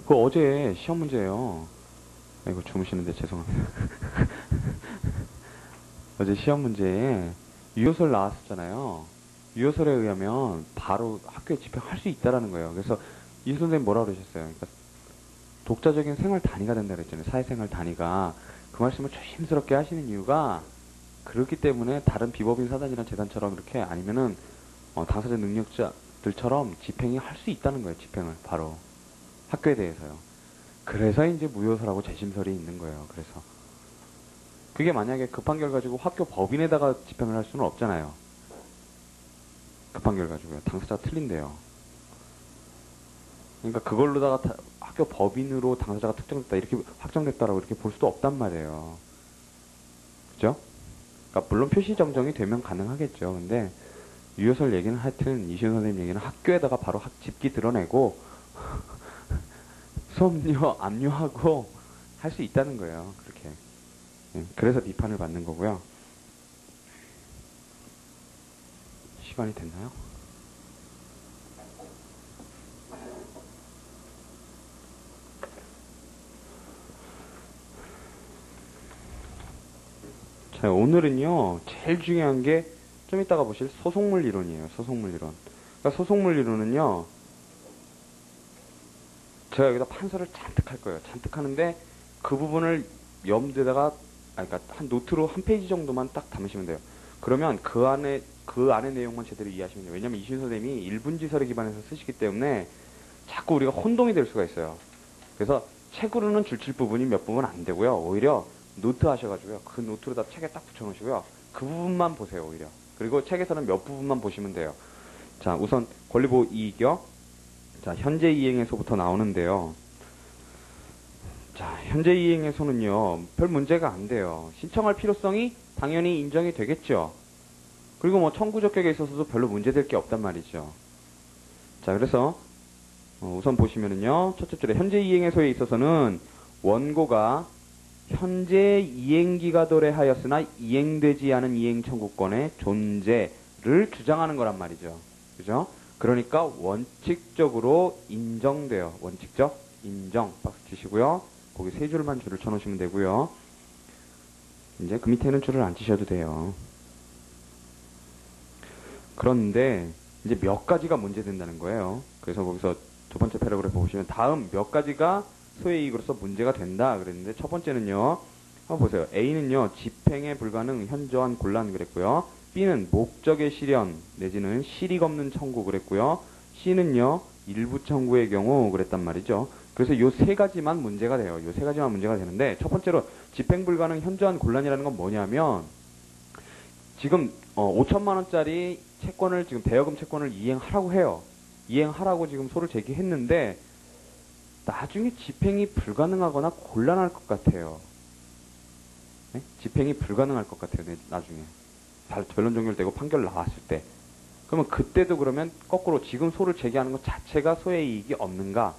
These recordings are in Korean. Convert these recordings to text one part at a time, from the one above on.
그 어제 시험 문제예요. 아이고, 주무시는데 죄송합니다. 어제 시험 문제에 유효설 나왔었잖아요. 유효설에 의하면 바로 학교에 집행할 수 있다라는 거예요. 그래서 이 선생님 뭐라 그러셨어요? 그러니까 독자적인 생활 단위가 된다 그랬잖아요. 사회생활 단위가. 그 말씀을 조심스럽게 하시는 이유가 그렇기 때문에 다른 비법인 사단이나 재단처럼 이렇게 아니면은 당사자 능력자들처럼 집행이 할 수 있다는 거예요. 집행을 바로 학교에 대해서요. 그래서 이제 무효설하고 재심설이 있는 거예요. 그래서 그게 만약에 급한 결 가지고 학교 법인에다가 집행을 할 수는 없잖아요. 급한 결 가지고요. 당사자가 틀린데요. 그러니까 그걸로다가 학교 법인으로 당사자가 특정됐다 이렇게 확정됐다라고 이렇게 볼 수도 없단 말이에요. 그죠? 그러니까 물론 표시 정정이 되면 가능하겠죠. 근데 유효설 얘기는 하여튼 이시은 선생님 얘기는 학교에다가 바로 집기 드러내고 수업료 압류하고 할 수 있다는 거예요. 그렇게. 그래서 비판을 받는 거고요. 시간이 됐나요? 자, 오늘은요, 제일 중요한 게 좀 이따가 보실 소속물 이론이에요. 소속물 이론. 그러니까 소속물 이론은요, 제가 여기다 판서를 잔뜩 할 거예요. 잔뜩 하는데 그 부분을 염두에다가, 그러니까 한 노트로 한 페이지 정도만 딱 담으시면 돼요. 그러면 그 안에 내용만 제대로 이해하시면 돼요. 왜냐면 이시훈 선생님이 일분지설에 기반해서 쓰시기 때문에 자꾸 우리가 혼동이 될 수가 있어요. 그래서 책으로는 줄칠 부분이 몇 부분 안 되고요. 오히려 노트 하셔가지고요. 그 노트로 다 책에 딱 붙여놓으시고요. 그 부분만 보세요, 오히려. 그리고 책에서는 몇 부분만 보시면 돼요. 자, 우선 권리보호 이익이요. 자, 현재 이행에서부터 나오는데요. 자, 현재 이행에서는요, 별 문제가 안 돼요. 신청할 필요성이 당연히 인정이 되겠죠. 그리고 뭐 청구 적격에 있어서도 별로 문제될 게 없단 말이죠. 자, 그래서 우선 보시면은요, 첫째 줄에 현재 이행에서에 있어서는 원고가 현재 이행기가 도래하였으나 이행되지 않은 이행 청구권의 존재를 주장하는 거란 말이죠. 그죠? 그러니까 원칙적으로 인정돼요. 원칙적 인정 박스 치시고요. 거기 세 줄만 줄을 쳐놓으시면 되고요. 이제 그 밑에는 줄을 안 치셔도 돼요. 그런데 이제 몇 가지가 문제된다는 거예요. 그래서 거기서 두 번째 패러그래프 보시면 다음 몇 가지가 소의 이익으로서 문제가 된다 그랬는데 첫 번째는요. 한번 보세요. A는요. 집행에 불가능 현저한 곤란 그랬고요. B는 목적의 실현 내지는 실익 없는 청구 그랬고요. C는요. 일부 청구의 경우 그랬단 말이죠. 그래서 요 세 가지만 문제가 돼요. 요 세 가지만 문제가 되는데 첫 번째로 집행 불가능 현저한 곤란이라는 건 뭐냐면 지금 5천만 원짜리 채권을 지금 대여금 채권을 이행하라고 해요. 이행하라고 지금 소를 제기했는데 나중에 집행이 불가능하거나 곤란할 것 같아요. 네? 집행이 불가능할 것 같아요. 나중에 변론 종결되고 판결 나왔을 때. 그러면 그때도 그러면 거꾸로 지금 소를 제기하는 것 자체가 소의 이익이 없는가?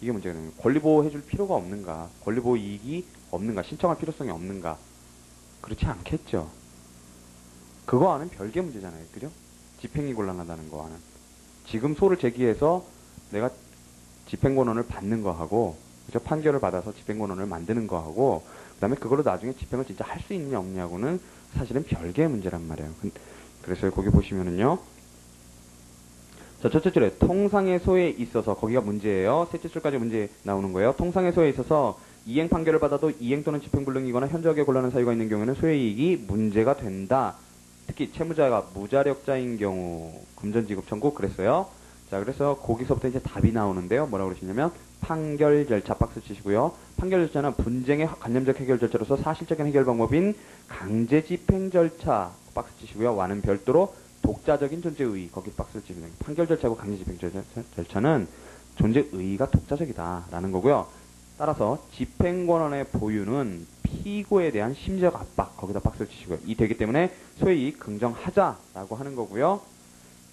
이게 문제가 되는 거예요. 권리보호 해줄 필요가 없는가? 권리보호 이익이 없는가? 신청할 필요성이 없는가? 그렇지 않겠죠. 그거와는 별개 문제잖아요. 그죠? 집행이 곤란하다는 거와는. 지금 소를 제기해서 내가 집행권원을 받는 거하고, 그죠? 판결을 받아서 집행권원을 만드는 거하고, 그 다음에 그걸로 나중에 집행을 진짜 할 수 있느냐 없냐고는 사실은 별개의 문제란 말이에요. 그래서 거기 보시면은요. 자, 첫째 줄에 통상의 소에 있어서 거기가 문제예요. 셋째 줄까지 문제 나오는 거예요. 통상의 소에 있어서 이행 판결을 받아도 이행 또는 집행 불능이거나 현저하게 곤란한 사유가 있는 경우에는 소의 이익이 문제가 된다. 특히 채무자가 무자력자인 경우 금전지급 청구 그랬어요. 자, 그래서 거기서부터 이제 답이 나오는데요. 뭐라고 그러시냐면 판결 절차 박스 치시고요. 판결 절차는 분쟁의 관념적 해결 절차로서 사실적인 해결 방법인 강제 집행 절차 박스 치시고요. 와는 별도로 독자적인 존재 의의 거기 박스 치시면 판결 절차고 강제 집행 절차는 존재 의의가 독자적이다라는 거고요. 따라서 집행권원의 보유는 피고에 대한 심리적 압박 거기다 박스를 치시고요. 이 되기 때문에 소위 긍정하자라고 하는 거고요.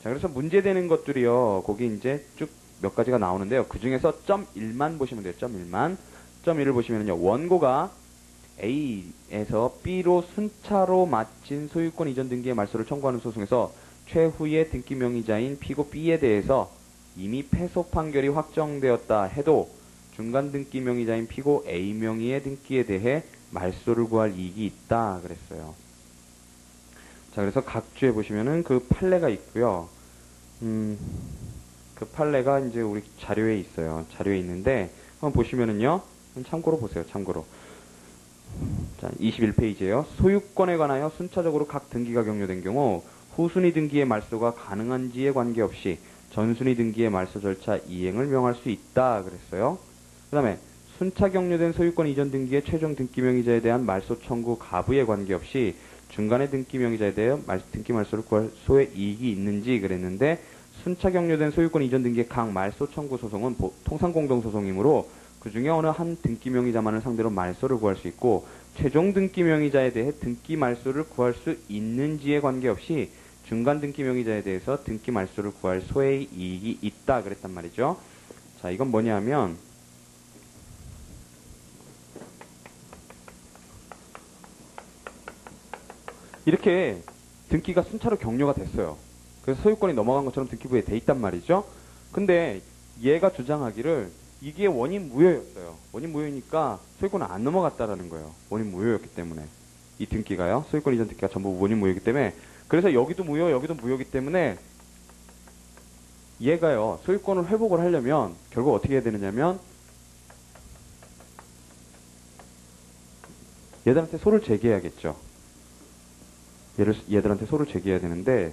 자, 그래서 문제되는 것들이요. 거기 이제 쭉 몇 가지가 나오는데요. 그 중에서 점 1만 보시면 돼요. 점 1만. 점 1을 보시면요. 원고가 A에서 B로 순차로 마친 소유권 이전 등기의 말소를 청구하는 소송에서 최후의 등기 명의자인 피고 B에 대해서 이미 패소 판결이 확정되었다 해도 중간 등기 명의자인 P고 A 명의의 등기에 대해 말소를 구할 이익이 있다 그랬어요. 자, 그래서 각주에 보시면은 그 판례가 있고요. 그 판례가 이제 우리 자료에 있어요. 자료에 있는데 한번 보시면은요. 참고로 보세요. 참고로. 자, 21페이지에요. 소유권에 관하여 순차적으로 각 등기가 격려된 경우 후순위 등기의 말소가 가능한지에 관계없이 전순위 등기의 말소 절차 이행을 명할 수 있다 그랬어요. 그 다음에 순차 격려된 소유권 이전 등기의 최종 등기 명의자에 대한 말소 청구 가부에 관계없이 중간의 등기 명의자에 대해 등기 말소를 구할 소의 이익이 있는지 그랬는데, 순차 격려된 소유권 이전 등기의 각 말소 청구 소송은 통상 공동 소송이므로 그 중에 어느 한 등기 명의자만을 상대로 말소를 구할 수 있고, 최종 등기 명의자에 대해 등기 말소를 구할 수 있는지에 관계없이 중간 등기 명의자에 대해서 등기 말소를 구할 소의 이익이 있다 그랬단 말이죠. 자, 이건 뭐냐면 이렇게 등기가 순차로 격려가 됐어요. 그래서 소유권이 넘어간 것처럼 등기부에 돼 있단 말이죠. 근데 얘가 주장하기를 이게 원인 무효였어요. 원인 무효니까 소유권은 안 넘어갔다라는 거예요. 원인 무효였기 때문에. 이 등기가요. 소유권 이전 등기가 전부 원인 무효이기 때문에. 그래서 여기도 무효, 여기도 무효이기 때문에 얘가요. 소유권을 회복을 하려면 결국 어떻게 해야 되느냐면 얘들한테 소를 제기해야겠죠. 얘들한테 소를 제기해야 되는데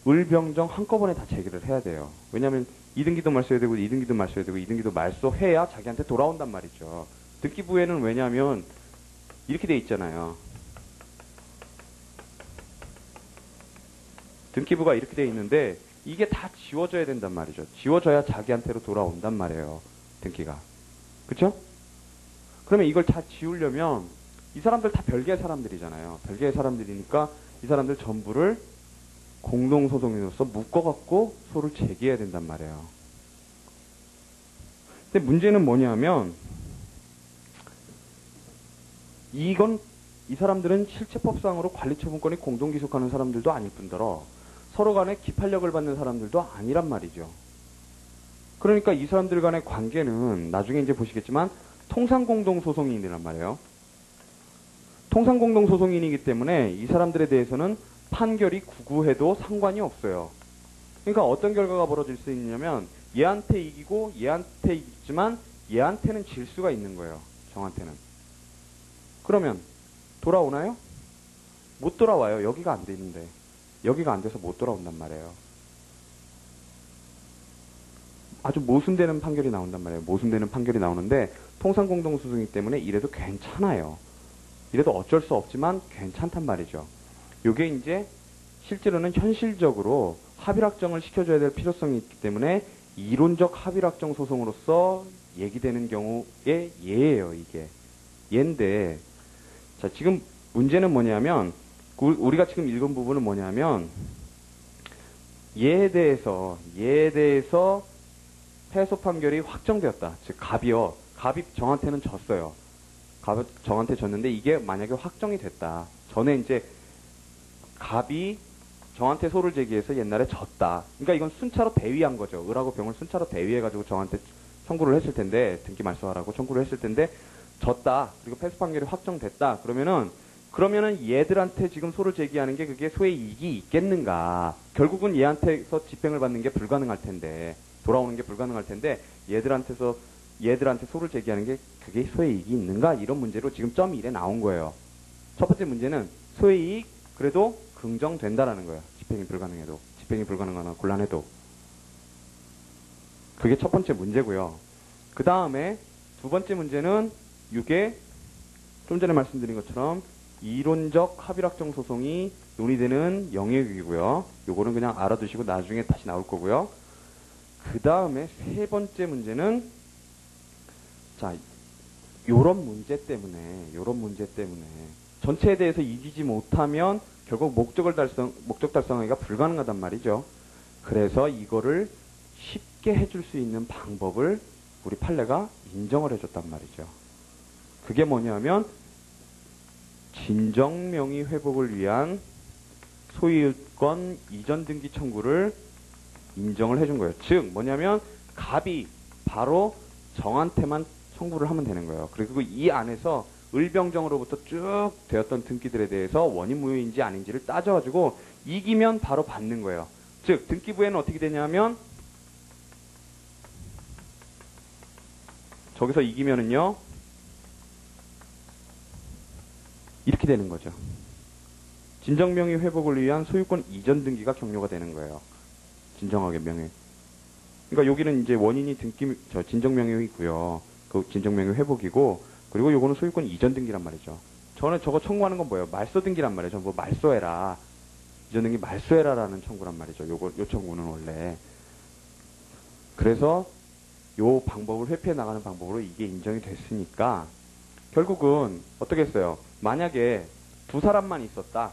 을병정 한꺼번에 다 제기를 해야 돼요. 왜냐하면 이등기도 말소해야 되고 이등기도 말소해야 되고 이등기도 말소해야 자기한테 돌아온단 말이죠. 등기부에는 왜냐하면 이렇게 돼 있잖아요. 등기부가 이렇게 돼 있는데 이게 다 지워져야 된단 말이죠. 지워져야 자기한테로 돌아온단 말이에요. 등기가. 그쵸? 그러면 이걸 다 지우려면 이 사람들 다 별개의 사람들이잖아요. 별개의 사람들이니까 이 사람들 전부를 공동소송인으로서 묶어갖고 소를 제기해야 된단 말이에요. 근데 문제는 뭐냐면 이건 이 사람들은 실체법상으로 관리처분권이 공동기속하는 사람들도 아닐 뿐더러 서로 간에 기판력을 받는 사람들도 아니란 말이죠. 그러니까 이 사람들 간의 관계는 나중에 이제 보시겠지만 통상공동소송인이란 말이에요. 통상공동소송인이기 때문에 이 사람들에 대해서는 판결이 구구해도 상관이 없어요. 그러니까 어떤 결과가 벌어질 수 있냐면 얘한테 이기고 얘한테 이기지만 얘한테는 질 수가 있는 거예요. 정한테는. 그러면 돌아오나요? 못 돌아와요. 여기가 안 되는데. 여기가 안 돼서 못 돌아온단 말이에요. 아주 모순되는 판결이 나온단 말이에요. 모순되는 판결이 나오는데 통상공동소송이기 때문에 이래도 괜찮아요. 이래도 어쩔 수 없지만 괜찮단 말이죠. 요게 이제 실제로는 현실적으로 합의락정을 시켜줘야 될 필요성이 있기 때문에 이론적 합의락정 소송으로서 얘기되는 경우의 예예요, 이게. 예인데, 자, 지금 문제는 뭐냐면, 우리가 지금 읽은 부분은 뭐냐면, 얘에 대해서 패소 판결이 확정되었다. 즉, 갑이요. 갑이 정한테는 졌어요. 갑이 정한테 졌는데 이게 만약에 확정이 됐다. 전에 이제 갑이 정한테 소를 제기해서 옛날에 졌다. 그러니까 이건 순차로 대위한 거죠. 을하고 병을 순차로 대위해가지고 정한테 청구를 했을 텐데, 등기 말소하라고 청구를 했을 텐데, 졌다. 그리고 패소 판결이 확정됐다. 그러면은 얘들한테 지금 소를 제기하는 게 그게 소의 이익이 있겠는가. 결국은 얘한테서 집행을 받는 게 불가능할 텐데, 돌아오는 게 불가능할 텐데, 얘들한테 소를 제기하는 게 그게 소의 이익이 있는가? 이런 문제로 지금 점 1에 나온 거예요. 첫 번째 문제는 소의 이익, 그래도 긍정된다라는 거예요. 집행이 불가능하거나 곤란해도. 그게 첫 번째 문제고요. 그 다음에 두 번째 문제는 이게 좀 전에 말씀드린 것처럼 이론적 합의락정 소송이 논의되는 영역이고요. 요거는 그냥 알아두시고 나중에 다시 나올 거고요. 그 다음에 세 번째 문제는 자, 요런 문제 때문에 전체에 대해서 이기지 못하면 결국 목적 달성하기가 불가능하단 말이죠. 그래서 이거를 쉽게 해줄 수 있는 방법을 우리 판례가 인정을 해줬단 말이죠. 그게 뭐냐면 진정명의 회복을 위한 소유권 이전 등기 청구를 인정을 해준 거예요. 즉 뭐냐면 갑이 바로 정한테만 청구를 하면 되는 거예요. 그리고 이 안에서 을병정으로부터 쭉 되었던 등기들에 대해서 원인 무효인지 아닌지를 따져가지고 이기면 바로 받는 거예요. 즉 등기부에는 어떻게 되냐면 저기서 이기면은요 이렇게 되는 거죠. 진정명의 회복을 위한 소유권 이전 등기가 격려가 되는 거예요. 진정하게 명예. 그러니까 여기는 이제 원인이 진정명예이고요. 그 진정명예 회복이고, 그리고 요거는 소유권 이전 등기란 말이죠. 저는 저거 청구하는 건 뭐예요? 말소 등기란 말이죠. 뭐 말소해라. 이전 등기 말소해라라는 청구란 말이죠. 요 청구는 원래. 그래서 요 방법을 회피해 나가는 방법으로 이게 인정이 됐으니까 결국은 어떻게 했어요? 만약에 두 사람만 있었다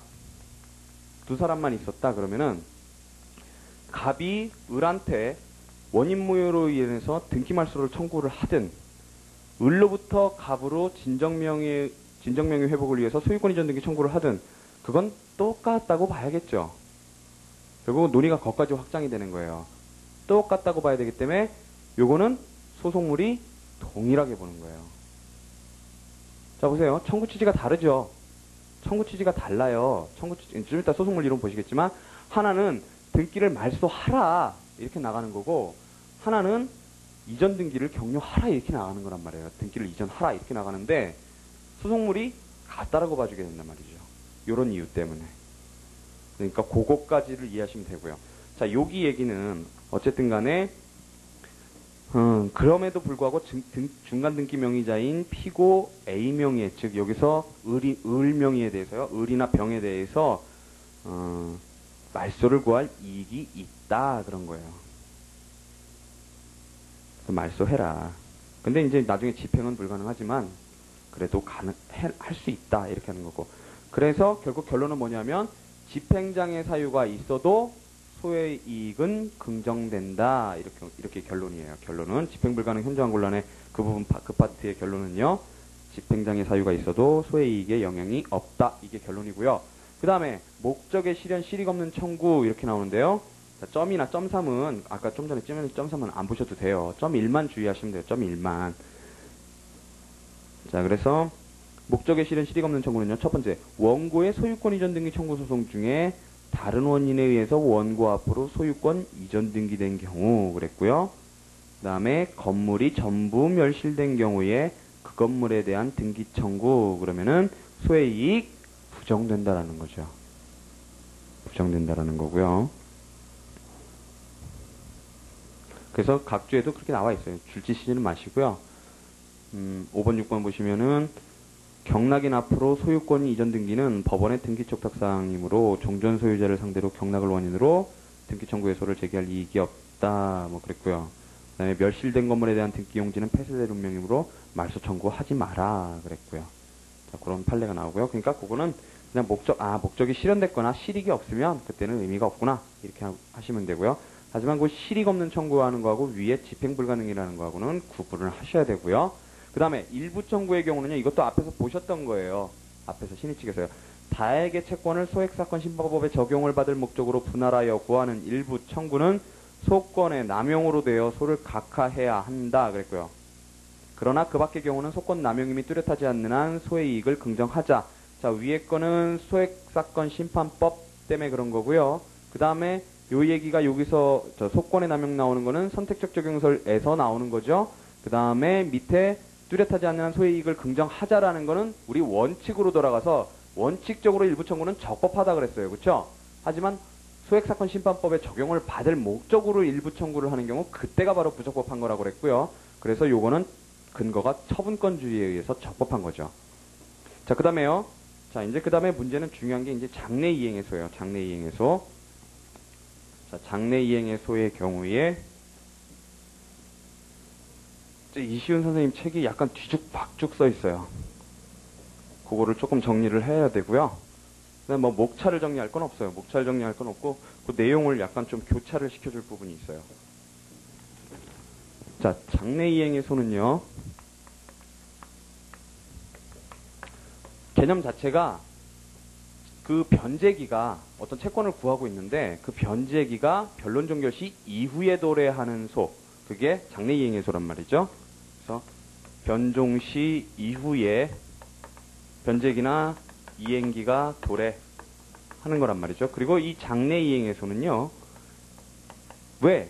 그러면은 갑이 을한테 원인 무효로 인해서 등기 말소를 청구를 하든 을로부터 갑으로 진정명예 회복을 위해서 소유권 이전 등기 청구를 하든 그건 똑같다고 봐야겠죠. 결국 논의가 거기까지 확장이 되는 거예요. 똑같다고 봐야 되기 때문에 요거는 소송물이 동일하게 보는 거예요. 자 보세요. 청구 취지가 다르죠. 청구 취지가 달라요. 좀 이따 소송물 이론 보시겠지만 하나는 등기를 말소하라 이렇게 나가는 거고 하나는 이전 등기를 격려하라 이렇게 나가는 거란 말이에요. 등기를 이전하라 이렇게 나가는데 소송물이 같다라고 봐주게 된단 말이죠. 요런 이유 때문에. 그러니까 그거까지를 이해하시면 되고요. 자 여기 얘기는 어쨌든 간에 그럼에도 불구하고 중간 등기 명의자인 피고 A 명의, 즉 여기서 을 명의에 대해서요, 을이나 병에 대해서 말소를 구할 이익이 있다 그런 거예요. 말소해라. 근데 이제 나중에 집행은 불가능하지만 그래도 할 수 있다 이렇게 하는 거고. 그래서 결국 결론은 뭐냐면 집행장애 사유가 있어도 소의 이익은 긍정된다. 이렇게 결론이에요. 결론은 집행 불가능 현저한 곤란의 그 부분 그 파트의 결론은요. 집행장애 사유가 있어도 소의 이익에 영향이 없다. 이게 결론이고요. 그 다음에 목적의 실현 실익 없는 청구 이렇게 나오는데요. 자, 점이나 점 3은 아까 좀 전에 점 3은 안 보셔도 돼요. 점 1만 주의하시면 돼요. 점 1만. 자, 그래서 목적의 실현 실익 없는 청구는요. 첫 번째, 원고의 소유권 이전 등기 청구 소송 중에 다른 원인에 의해서 원고 앞으로 소유권 이전 등기된 경우 그랬고요. 그 다음에 건물이 전부 멸실된 경우에 그 건물에 대한 등기 청구 그러면은 소의 이익 부정된다라는 거죠. 부정된다라는 거고요. 그래서 각주에도 그렇게 나와 있어요. 줄지시지는 마시고요. 5번, 6번 보시면은 경락인 앞으로 소유권 이전 등기는 법원의 등기 촉탁사항이므로 종전 소유자를 상대로 경락을 원인으로 등기 청구 해소를 제기할 이익이 없다. 뭐 그랬고요. 그 다음에 멸실된 건물에 대한 등기 용지는 폐쇄될 운명이므로 말소 청구하지 마라. 그랬고요. 자, 그런 판례가 나오고요. 그러니까 그거는 그냥 목적이 실현됐거나 실익이 없으면 그때는 의미가 없구나. 이렇게 하시면 되고요. 하지만 그 실익 없는 청구하는 거하고 위에 집행 불가능이라는 거하고는 구분을 하셔야 되고요. 그 다음에 일부 청구의 경우는요. 이것도 앞에서 보셨던 거예요. 앞에서 신의 측에서요. 다액의 채권을 소액사건 심판법에 적용을 받을 목적으로 분할하여 구하는 일부 청구는 소권의 남용으로 되어 소를 각하해야 한다. 그랬고요. 그러나 그 밖의 경우는 소권 남용임이 뚜렷하지 않는 한 소의 이익을 긍정하자. 자, 위에 거는 소액사건 심판법 때문에 그런 거고요. 그 다음에 요 얘기가 여기서 소권의 남용 나오는 거는 선택적 적용설에서 나오는 거죠. 그 다음에 밑에 뚜렷하지 않는 한 소의 이익을 긍정하자라는 거는 우리 원칙으로 돌아가서 원칙적으로 일부 청구는 적법하다 그랬어요. 그렇죠? 하지만 소액사건 심판법에 적용을 받을 목적으로 일부 청구를 하는 경우 그때가 바로 부적법한 거라고 그랬고요. 그래서 요거는 근거가 처분권주의에 의해서 적법한 거죠. 자, 그 다음에요. 자, 이제 그 다음에 문제는 중요한 게 이제 장래 이행해소예요. 장래 이행해소. 자, 장래 이행해소의 경우에 이시훈 선생님 책이 약간 뒤죽박죽 써 있어요. 그거를 조금 정리를 해야 되고요. 그다음에 뭐 목차를 정리할 건 없어요. 목차를 정리할 건 없고 그 내용을 약간 좀 교차를 시켜줄 부분이 있어요. 자, 장래 이행해소는요. 개념 자체가 그 변제기가 어떤 채권을 구하고 있는데 그 변제기가 변론 종결 시 이후에 도래하는 소, 그게 장래 이행해소란 말이죠. 그래서 변종시 이후에 변제기나 이행기가 도래하는 거란 말이죠. 그리고 이 장내 이행에서는요, 왜?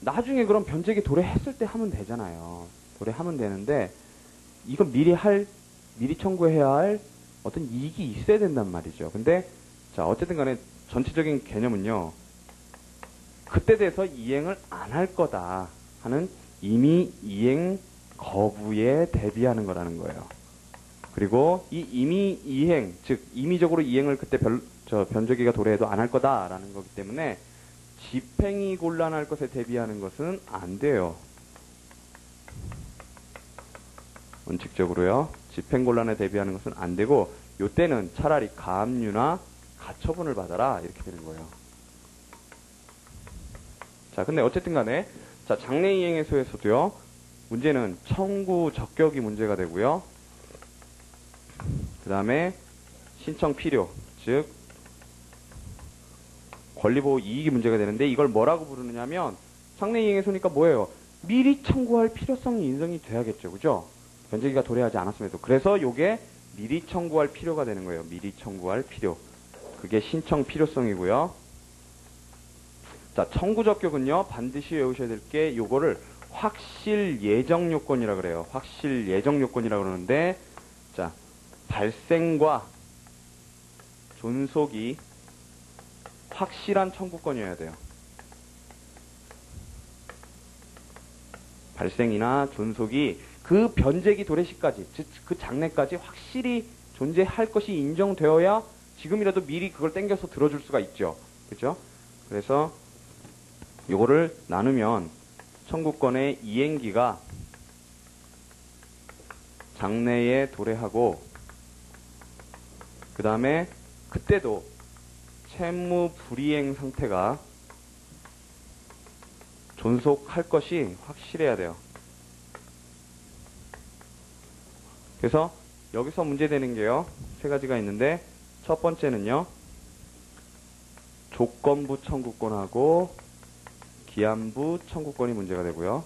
나중에 그럼 변제기 도래했을 때 하면 되잖아요. 도래하면 되는데, 이건 미리 청구해야 할 어떤 이익이 있어야 된단 말이죠. 근데, 자, 어쨌든 간에 전체적인 개념은요, 그때 돼서 이행을 안 할 거다 하는 이미 이행 거부에 대비하는 거라는 거예요. 그리고 이 이미 이행, 즉 임의적으로 이행을 그때 변조기가 도래해도 안 할 거다라는 거기 때문에 집행이 곤란할 것에 대비하는 것은 안 돼요. 원칙적으로요. 집행 곤란에 대비하는 것은 안 되고, 요때는 차라리 가압류나 가처분을 받아라 이렇게 되는 거예요. 자, 근데 어쨌든 간에 자, 장내 이행해소에서도요, 문제는 청구 적격이 문제가 되고요. 그 다음에 신청 필요, 즉 권리보호 이익이 문제가 되는데, 이걸 뭐라고 부르느냐면, 장내 이행해소니까 뭐예요? 미리 청구할 필요성이 인정이 돼야겠죠. 그죠? 변제기가 도래하지 않았음에도. 그래서 요게 미리 청구할 필요가 되는 거예요. 미리 청구할 필요. 그게 신청 필요성이고요. 자, 청구 적격은요, 반드시 외우셔야 될 게 요거를 확실 예정 요건이라 그래요. 확실 예정 요건이라 그러는데, 자, 발생과 존속이 확실한 청구권이어야 돼요. 발생이나 존속이 그 변제기 도래 시까지, 즉 그 장래까지 확실히 존재할 것이 인정되어야 지금이라도 미리 그걸 땡겨서 들어줄 수가 있죠. 그죠? 그래서 요거를 나누면 청구권의 이행기가 장래에 도래하고, 그 다음에 그때도 채무 불이행 상태가 존속할 것이 확실해야 돼요. 그래서 여기서 문제되는 게요, 세 가지가 있는데, 첫 번째는요, 조건부 청구권하고 기한부 청구권이 문제가 되고요.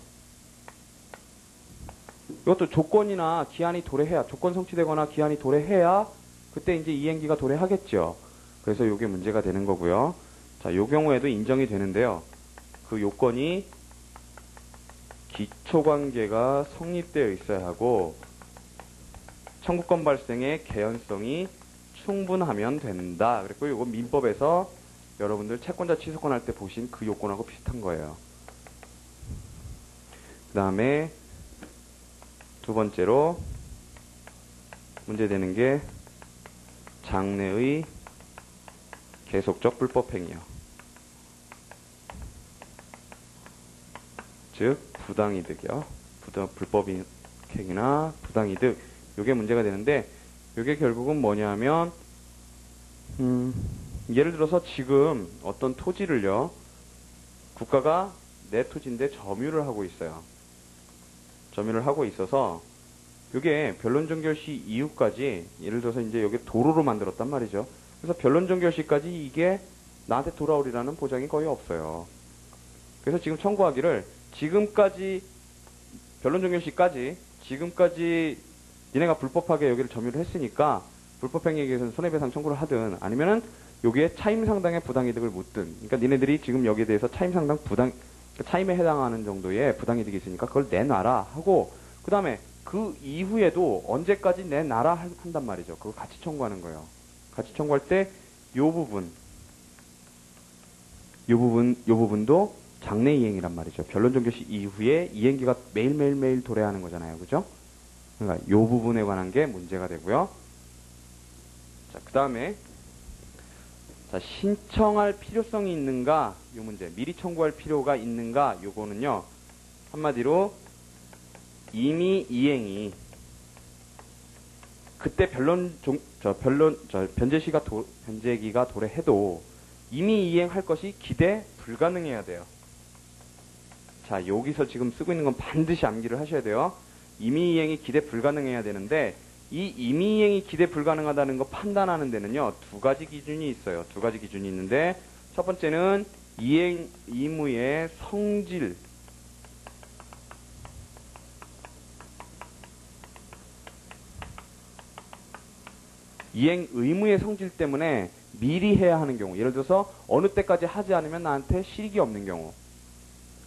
이것도 조건이나 기한이 도래해야, 조건 성취되거나 기한이 도래해야 그때 이제 이행기가 도래하겠죠. 그래서 이게 문제가 되는 거고요. 자, 요 경우에도 인정이 되는데요. 그 요건이 기초관계가 성립되어 있어야 하고, 청구권 발생의 개연성이 충분하면 된다. 그랬고, 이거 민법에서 여러분들 채권자 취소권 할 때 보신 그 요건하고 비슷한 거예요. 그 다음에 두 번째로 문제되는 게 장래의 계속적 불법행위요. 즉 부당이득이요. 불법행위나 부당이득, 요게 문제가 되는데, 요게 결국은 뭐냐면, 예를 들어서 지금 어떤 토지를요, 국가가 내 토지인데 점유를 하고 있어요. 점유를 하고 있어서 요게 변론정결 시 이후까지, 예를 들어서 이제 여기 도로로 만들었단 말이죠. 그래서 변론정결 시까지 이게 나한테 돌아오리라는 보장이 거의 없어요. 그래서 지금 청구하기를, 지금까지 변론정결 시까지, 지금까지 니네가 불법하게 여기를 점유를 했으니까 불법행위에 대해서는 손해배상 청구를 하든, 아니면은 여기에 차임상당의 부당이득을 묻든, 그러니까 니네들이 지금 여기에 대해서 차임상당 차임에 해당하는 정도의 부당이득이 있으니까 그걸 내놔라 하고, 그 다음에 그 이후에도 언제까지 내놔라 한단 말이죠. 그걸 같이 청구하는 거예요. 같이 청구할 때 요 부분도 장래 이행이란 말이죠. 변론정결 시 이후에 이행기가 매일 도래하는 거잖아요. 그죠? 그러니까 요 부분에 관한 게 문제가 되고요. 자, 그 다음에 자, 신청할 필요성이 있는가, 요 문제. 미리 청구할 필요가 있는가, 요거는요, 한마디로 이미 이행이 그때 변제기가 도래해도 이미 이행할 것이 기대 불가능해야 돼요. 자, 여기서 지금 쓰고 있는 건 반드시 암기를 하셔야 돼요. 이미 이행이 기대 불가능해야 되는데, 이 이미 이행이 기대 불가능하다는 거 판단하는 데는요, 두 가지 기준이 있어요. 두 가지 기준이 있는데, 첫 번째는 이행 의무의 성질. 이행 의무의 성질 때문에 미리 해야 하는 경우, 예를 들어서 어느 때까지 하지 않으면 나한테 실익이 없는 경우,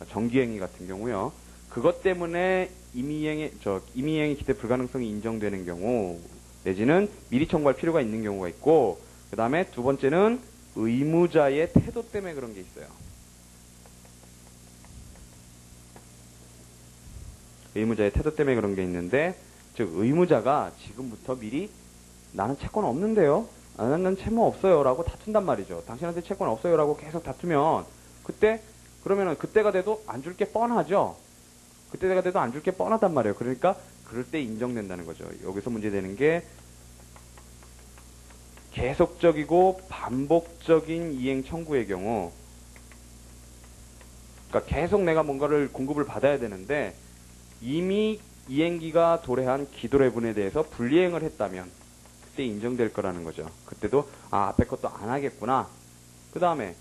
정기행위 같은 경우요. 그것 때문에 임의행위 기대 불가능성이 인정되는 경우, 내지는 미리 청구할 필요가 있는 경우가 있고, 그 다음에 두 번째는 의무자의 태도 때문에 그런 게 있어요. 의무자의 태도 때문에 그런 게 있는데, 즉 의무자가 지금부터 미리 나는 채권 없는데요, 나는 채무 없어요 라고 다툰단 말이죠. 당신한테 채권 없어요 라고 계속 다투면 그러면은 그때가 돼도 안 줄 게 뻔하죠. 그때가 돼도 안 줄 게 뻔하단 말이에요. 그러니까 그럴 때 인정된다는 거죠. 여기서 문제되는 게 계속적이고 반복적인 이행 청구의 경우, 그러니까 계속 내가 뭔가를 공급을 받아야 되는데 이미 이행기가 도래한 기도례분에 대해서 불이행을 했다면 그때 인정될 거라는 거죠. 그때도 앞에 것도 안 하겠구나. 그 다음에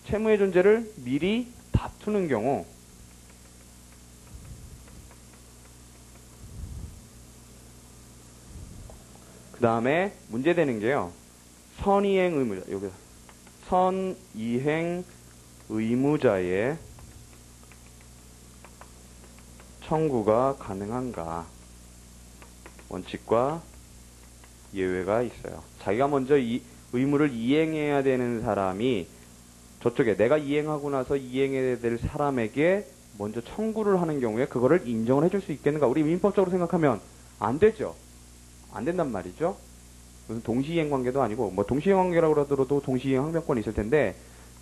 채무의 존재를 미리 다투는 경우, 그 다음에 문제되는 게요, 선이행 의무자, 여기 선이행 의무자의 청구가 가능한가, 원칙과 예외가 있어요. 자기가 먼저 이 의무를 이행해야 되는 사람이 저쪽에 내가 이행하고 나서 이행해야 될 사람에게 먼저 청구를 하는 경우에 그거를 인정을 해줄 수 있겠는가? 우리 민법적으로 생각하면 안 되죠. 안 된단 말이죠. 무슨 동시이행 관계도 아니고, 뭐 동시이행 관계라고 하더라도 동시이행 항변권이 있을 텐데,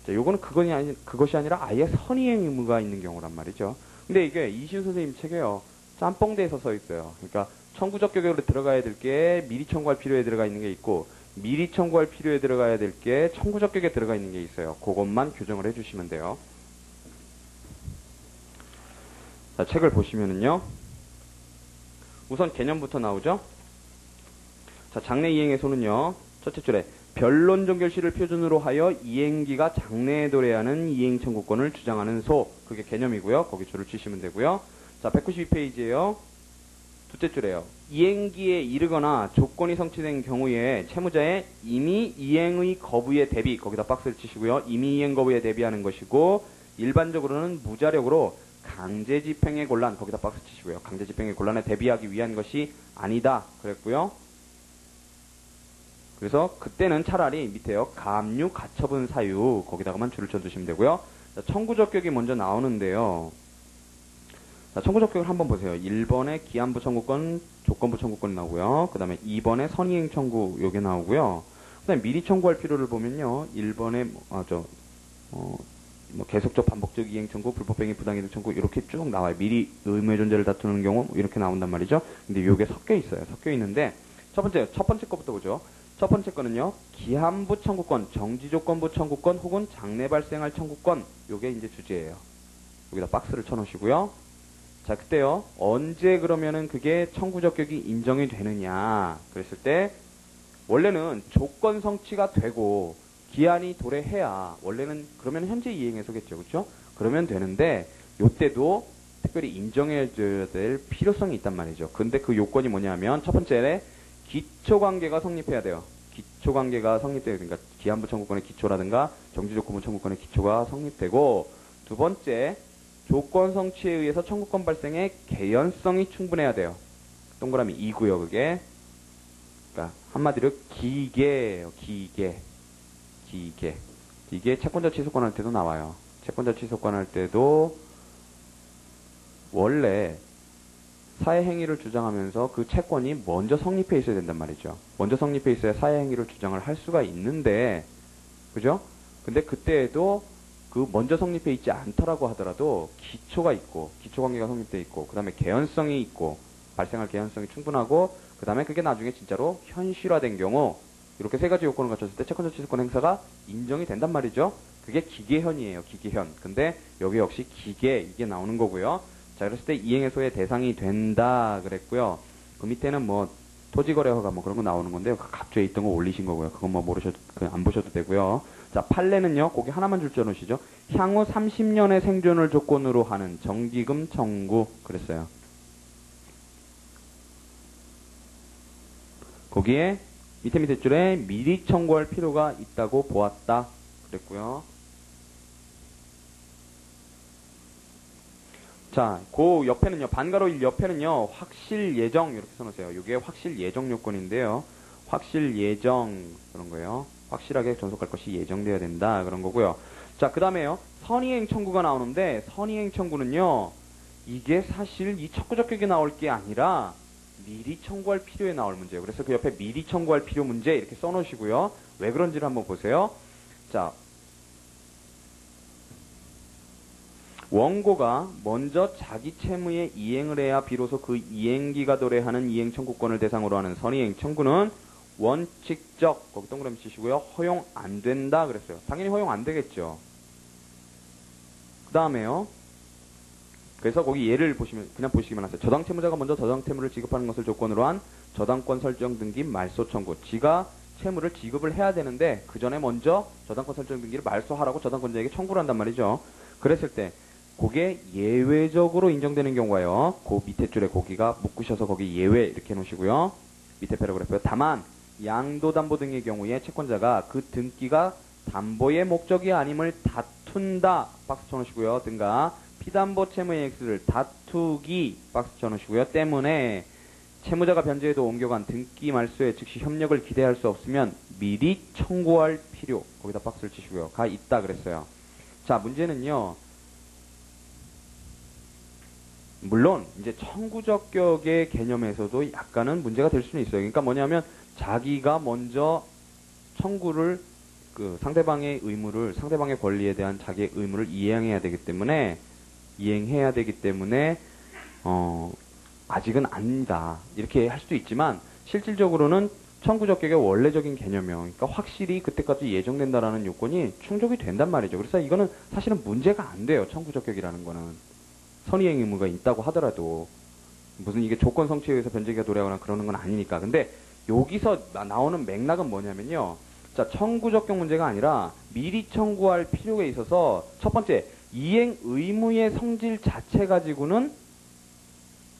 자, 요거는 그것이 아니라 아예 선이행 의무가 있는 경우란 말이죠. 근데 이게 이시우 선생님 책에요, 짬뽕대에서 써 있어요. 그러니까 청구적 결격으로 들어가야 될 게 미리 청구할 필요에 들어가 있는 게 있고, 미리 청구할 필요에 들어가야 될 게 청구적 결격에 들어가 있는 게 있어요. 그것만 교정을 해주시면 돼요. 자, 책을 보시면은요, 우선 개념부터 나오죠. 자, 장래 이행에서는요, 첫째 줄에 변론적 결실을 표준으로 하여 이행기가 장래에 도래하는 이행 청구권을 주장하는 소, 그게 개념이고요. 거기 줄을 치시면 되고요. 자, 192페이지에요. 둘째 줄에요, 이행기에 이르거나 조건이 성취된 경우에 채무자의 이미 이행의 거부에 대비, 거기다 박스를 치시고요. 이미 이행 거부에 대비하는 것이고, 일반적으로는 무자력으로 강제집행의 곤란, 거기다 박스 치시고요. 강제집행의 곤란에 대비하기 위한 것이 아니다 그랬고요. 그래서 그때는 차라리 밑에요, 가압류, 가처분 사유, 거기다가만 줄을 쳐주시면 되고요. 자, 청구적격이 먼저 나오는데요. 자, 청구적격을 한번 보세요. 1번에 기한부 청구권, 조건부 청구권이 나오고요. 그 다음에 2번에 선이행 청구, 요게 나오고요. 그 다음에 미리 청구할 필요를 보면요, 1번에 계속적 반복적 이행 청구, 불법행위 부당이득 청구, 이렇게 쭉 나와요. 미리 의무의 존재를 다투는 경우 이렇게 나온단 말이죠. 근데 요게 섞여 있어요. 섞여 있는데 첫 번째 거부터 보죠. 첫 번째 거는요, 기한부 청구권, 정지조건부 청구권 혹은 장래 발생할 청구권, 요게 이제 주제예요. 여기다 박스를 쳐놓으시고요. 자, 그때요, 언제 그러면은 그게 청구적격이 인정이 되느냐 그랬을 때, 원래는 조건 성취가 되고 기한이 도래해야, 원래는 그러면 현재 이행해서겠죠, 그렇죠? 그러면 되는데 요때도 특별히 인정해줘야 될 필요성이 있단 말이죠. 근데 그 요건이 뭐냐면, 첫 번째에 기초관계가 성립해야 돼요. 기초관계가 성립돼요. 그러니까 기한부 청구권의 기초라든가 정지조건부 청구권의 기초가 성립되고, 두 번째, 조건 성취에 의해서 청구권 발생의 개연성이 충분해야 돼요. 동그라미 2고요, 그게. 그러니까 한마디로 기계예요. 이게 채권자 취소권 할 때도 나와요. 채권자 취소권 할 때도 원래 사회행위를 주장하면서 그 채권이 먼저 성립해 있어야 된단 말이죠. 먼저 성립해 있어야 사회행위를 주장을 할 수가 있는데, 그죠? 근데 그때에도 그 먼저 성립해 있지 않더라고 하더라도 기초가 있고, 기초관계가 성립돼 있고, 그 다음에 개연성이 있고, 발생할 개연성이 충분하고, 그 다음에 그게 나중에 진짜로 현실화된 경우, 이렇게 세 가지 요건을 갖췄을 때 채권자 취소권 행사가 인정이 된단 말이죠. 그게 기계현이에요. 기계현. 근데 여기 역시 기계, 이게 나오는 거고요. 자, 그랬을 때 이행해소의 대상이 된다 그랬고요. 그 밑에는 뭐 토지거래허가 뭐 그런 거 나오는 건데, 그 갑자에 있던 거 올리신 거고요. 그건 뭐 안 보셔도 되고요. 자, 판례는요, 거기 하나만 줄져 놓으시죠. 향후 30년의 생존을 조건으로 하는 정기금 청구 그랬어요. 거기에 밑에 줄에 미리 청구할 필요가 있다고 보았다. 그랬고요. 자, 그 옆에는요, 반가로 1 옆에는요, 확실 예정, 이렇게 써놓으세요. 이게 확실 예정 요건인데요. 확실 예정, 그런 거예요. 확실하게 존속할 것이 예정되어야 된다. 그런 거고요. 자, 그 다음에요, 선의행 청구가 나오는데, 선의행 청구는요, 이게 사실 이 척구적격에 나올 게 아니라, 미리 청구할 필요에 나올 문제예요. 그래서 그 옆에 미리 청구할 필요 문제 이렇게 써놓으시고요. 왜 그런지를 한번 보세요. 자, 원고가 먼저 자기 채무에 이행을 해야 비로소 그 이행기가 도래하는 이행 청구권을 대상으로 하는 선의행 청구는 원칙적, 거기 동그라미 치시고요. 허용 안 된다 그랬어요. 당연히 허용 안 되겠죠. 그 다음에요. 그래서 거기 예를 보시면, 그냥 보시기만 하세요. 저당 채무자가 먼저 저당 채무를 지급하는 것을 조건으로 한 저당권 설정 등기 말소 청구. 지가 채무를 지급을 해야 되는데, 그 전에 먼저 저당권 설정 등기를 말소하라고 저당권자에게 청구를 한단 말이죠. 그랬을 때, 그게 예외적으로 인정되는 경우가요. 그 밑에 줄에 거기가 묶으셔서 거기 예외 이렇게 해놓으시고요. 밑에 패러그래프요. 다만 양도담보 등의 경우에 채권자가 그 등기가 담보의 목적이 아님을 다툰다. 박스 쳐놓으시고요. 등가 피담보 채무의 액수를 다투기. 박스 쳐놓으시고요. 때문에 채무자가 변제에도 옮겨간 등기 말소에 즉시 협력을 기대할 수 없으면 미리 청구할 필요. 거기다 박스를 치시고요. 가 있다 그랬어요. 자, 문제는요. 물론 이제 청구적격의 개념에서도 약간은 문제가 될 수는 있어요. 그러니까 뭐냐면 자기가 먼저 청구를 그 상대방의 의무를 상대방의 권리에 대한 자기의 의무를 이행해야 되기 때문에 아직은 아니다 이렇게 할 수도 있지만 실질적으로는 청구적격의 원래적인 개념이요. 그러니까 확실히 그때까지 예정된다라는 요건이 충족이 된단 말이죠. 그래서 이거는 사실은 문제가 안 돼요. 청구적격이라는 거는. 선의행 의무가 있다고 하더라도 무슨 이게 조건 성취에 의해서 변제기가 도래하거나 그러는 건 아니니까. 근데 여기서 나오는 맥락은 뭐냐면요. 자, 청구적격 문제가 아니라 미리 청구할 필요에 있어서 첫 번째 이행 의무의 성질 자체 가지고는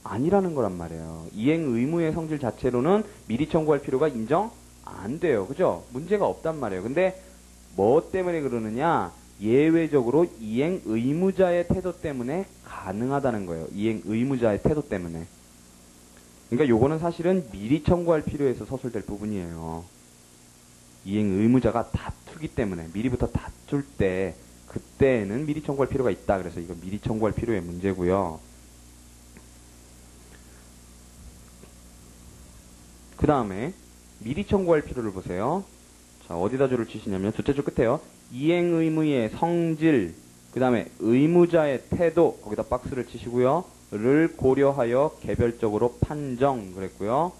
아니라는 거란 말이에요. 이행 의무의 성질 자체로는 미리 청구할 필요가 인정 안 돼요. 그죠? 문제가 없단 말이에요. 근데 뭐 때문에 그러느냐? 예외적으로 이행 의무자의 태도 때문에 가능하다는 거예요. 이행 의무자의 태도 때문에. 그러니까 요거는 사실은 미리 청구할 필요에서 서술될 부분이에요. 이행 의무자가 다투기 때문에 미리부터 다툴 때 그때는 미리 청구할 필요가 있다. 그래서 이거 미리 청구할 필요의 문제고요. 그 다음에 미리 청구할 필요를 보세요. 자, 어디다 줄을 치시냐면 둘째 줄 끝에요. 이행 의무의 성질, 그 다음에 의무자의 태도, 거기다 박스를 치시고요. 를 고려하여 개별적으로 판정 그랬고요.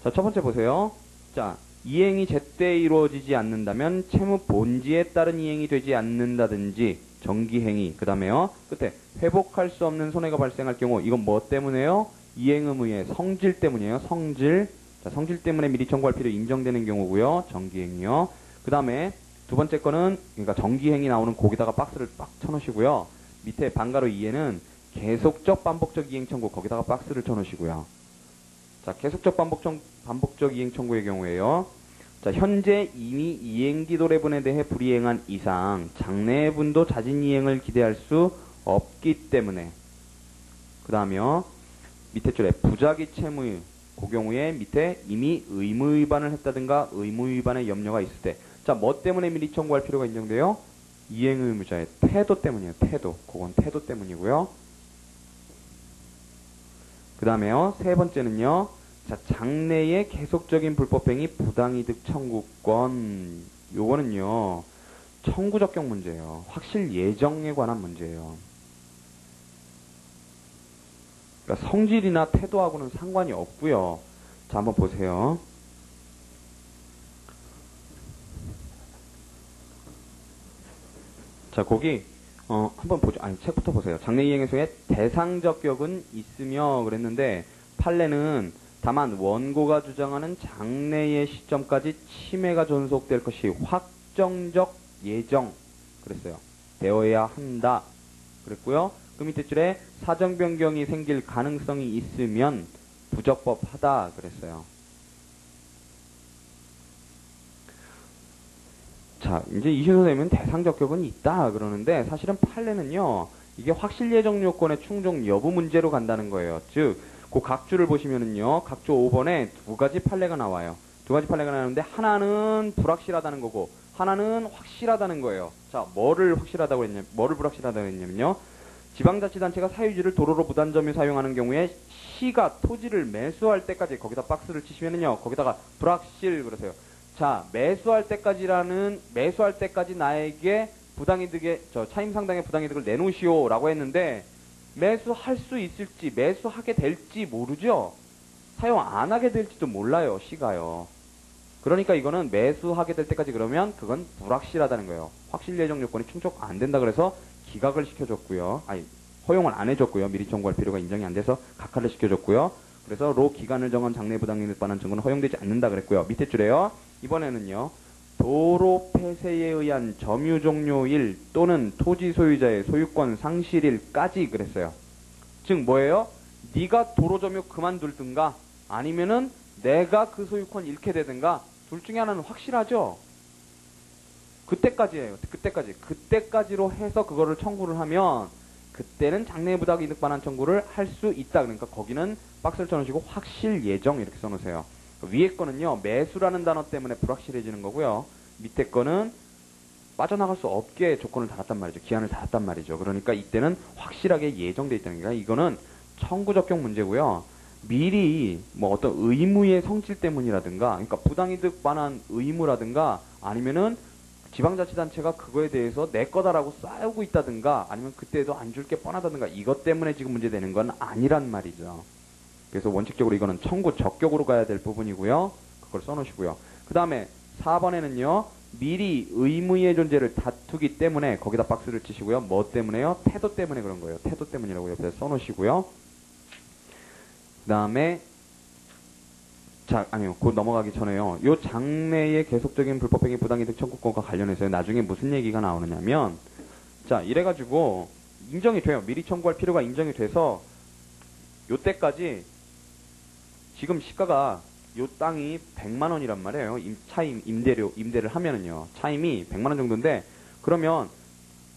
자, 첫 번째 보세요. 자, 이행이 제때 이루어지지 않는다면 채무 본지에 따른 이행이 되지 않는다든지 정기행위, 그 다음에요. 끝에 회복할 수 없는 손해가 발생할 경우 이건 뭐 때문에요? 이행 의무의 성질 때문이에요. 성질. 자, 성질 때문에 미리 청구할 필요 인정되는 경우고요. 정기행위요. 그 다음에 두 번째 거는 그러니까 정기행위 나오는 거기다가 박스를 빡 쳐놓으시고요. 밑에 반가로 2에는 계속적 반복적 이행 청구 거기다가 박스를 쳐놓으시고요. 자, 계속적 반복적 이행 청구의 경우에요. 자, 현재 이미 이행기 도래분에 대해 불이행한 이상 장래분도 자진 이행을 기대할 수 없기 때문에. 그 다음에요. 밑에 줄에 부작위 채무 그 경우에 밑에 이미 의무 위반을 했다든가 의무 위반의 염려가 있을 때. 자, 뭐 때문에 미리 청구할 필요가 인정돼요? 이행 의무자의 태도 때문이에요. 태도. 그건 태도 때문이고요. 그 다음에요. 세 번째는요. 자, 장래의 계속적인 불법행위 부당이득 청구권. 요거는요. 청구적격 문제예요. 확실 예정에 관한 문제예요. 그러니까 성질이나 태도하고는 상관이 없고요. 자, 한번 보세요. 자, 거기 한번 보죠. 아니, 책부터 보세요. 장래 이행에서의 대상적격은 있으며 그랬는데 판례는 다만 원고가 주장하는 장래의 시점까지 침해가 존속될 것이 확정적 예정 그랬어요. 되어야 한다 그랬고요. 그 밑에 줄에 사정 변경이 생길 가능성이 있으면 부적법하다 그랬어요. 자, 이제 이 순서되면 대상적격은 있다 그러는데 사실은 판례는요. 이게 확실 예정 요건의 충족 여부 문제로 간다는 거예요. 즉, 그 각주를 보시면은요. 각주 5번에 두 가지 판례가 나와요. 두 가지 판례가 나오는데 하나는 불확실하다는 거고 하나는 확실하다는 거예요. 자, 뭐를 불확실하다고 했냐면요. 지방자치단체가 사유지를 도로로 무단점유 사용하는 경우에 시가 토지를 매수할 때까지 거기다 박스를 치시면은요. 거기다가 불확실 그러세요. 자, 매수할 때까지 나에게 차임상당의 부당이득을 내놓으시오라고 했는데 매수할 수 있을지 매수하게 될지 모르죠. 사용 안 하게 될지도 몰라요. 시가요. 그러니까 이거는 매수하게 될 때까지 그러면 그건 불확실하다는 거예요. 확실 예정 요건이 충족 안 된다 그래서 기각을 시켜줬고요. 허용을 안 해줬고요. 미리 청구할 필요가 인정이 안 돼서 각하를 시켜줬고요. 그래서 로 기간을 정한 장래 부당이득 반환 청구는 허용되지 않는다 그랬고요. 밑에 줄에요. 이번에는요. 도로 폐쇄에 의한 점유 종료일 또는 토지 소유자의 소유권 상실일까지 그랬어요. 즉 뭐예요? 네가 도로 점유 그만둘든가 아니면은 내가 그 소유권 잃게 되든가 둘 중에 하나는 확실하죠. 그때까지예요. 그때까지로 해서 그거를 청구를 하면 그때는 장래부당 이득 반환 청구를 할 수 있다. 그러니까 거기는 박스를 쳐놓으시고 확실 예정 이렇게 써놓으세요. 위에 거는요. 매수라는 단어 때문에 불확실해지는 거고요. 밑에 거는 빠져나갈 수 없게 조건을 달았단 말이죠. 기한을 달았단 말이죠. 그러니까 이때는 확실하게 예정돼 있다는 게 이거는 청구 적격 문제고요. 미리 뭐 어떤 의무의 성질 때문이라든가 그러니까 부당이득 반환 의무라든가 아니면은 지방자치단체가 그거에 대해서 내 거다라고 싸우고 있다든가 아니면 그때도 안 줄 게 뻔하다든가 이것 때문에 지금 문제되는 건 아니란 말이죠. 그래서 원칙적으로 이거는 청구 적격으로 가야 될 부분이고요. 그걸 써놓으시고요. 그 다음에 4번에는요. 미리 의무의 존재를 다투기 때문에 거기다 박스를 치시고요. 뭐 때문에요? 태도 때문에 그런 거예요. 태도 때문이라고 옆에 써놓으시고요. 그 다음에 곧 넘어가기 전에요. 요 장래의 계속적인 불법행위 부당이득 청구권과 관련해서 나중에 무슨 얘기가 나오느냐면 자 이래가지고 인정이 돼요. 미리 청구할 필요가 인정이 돼서 요때까지 지금 시가가 요 땅이 100만 원이란 말이에요. 임대를 하면은요. 차임이 100만 원 정도인데 그러면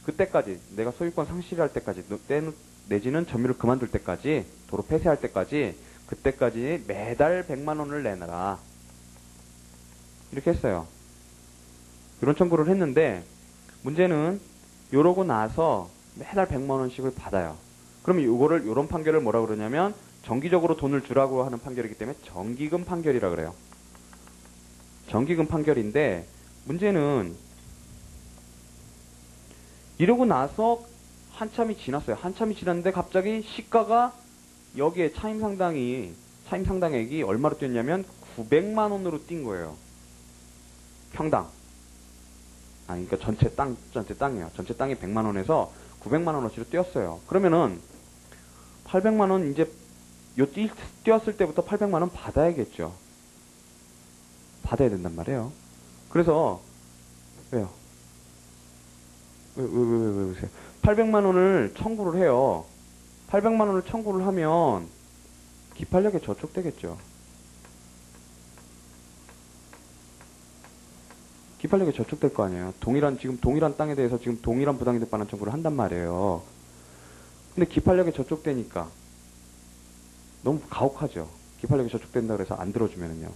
그때까지 내가 소유권 상실할 때까지 내지는 점유를 그만둘 때까지 도로 폐쇄할 때까지 그때까지 매달 100만 원을 내놔라. 이렇게 했어요. 이런 청구를 했는데 문제는 이러고 나서 매달 100만 원씩을 받아요. 그러면 이런 판결을 뭐라 그러냐면 정기적으로 돈을 주라고 하는 판결이기 때문에 정기금 판결이라 그래요. 정기금 판결인데 문제는 이러고 나서 한참이 지났어요. 한참이 지났는데 갑자기 시가가 여기에 차임상당액이 얼마로 뛰었냐면 900만 원으로 뛴 거예요. 평당. 그러니까 전체 땅이에요. 전체 땅이 100만 원에서 900만 원어치로 뛰었어요. 그러면은 800만 원 이제 뛰었을 때부터 800만 원 받아야겠죠. 받아야 된단 말이에요. 그래서 왜요? 왜 800만 원을 청구를 해요. 800만 원을 청구를 하면 기판력에 저촉되겠죠. 기판력에 저촉될 거 아니에요. 지금 동일한 땅에 대해서 지금 동일한 부당이득 반환 청구를 한단 말이에요. 근데 기판력에 저촉되니까 너무 가혹하죠. 기판력에 저촉된다 그래서 안 들어주면은요.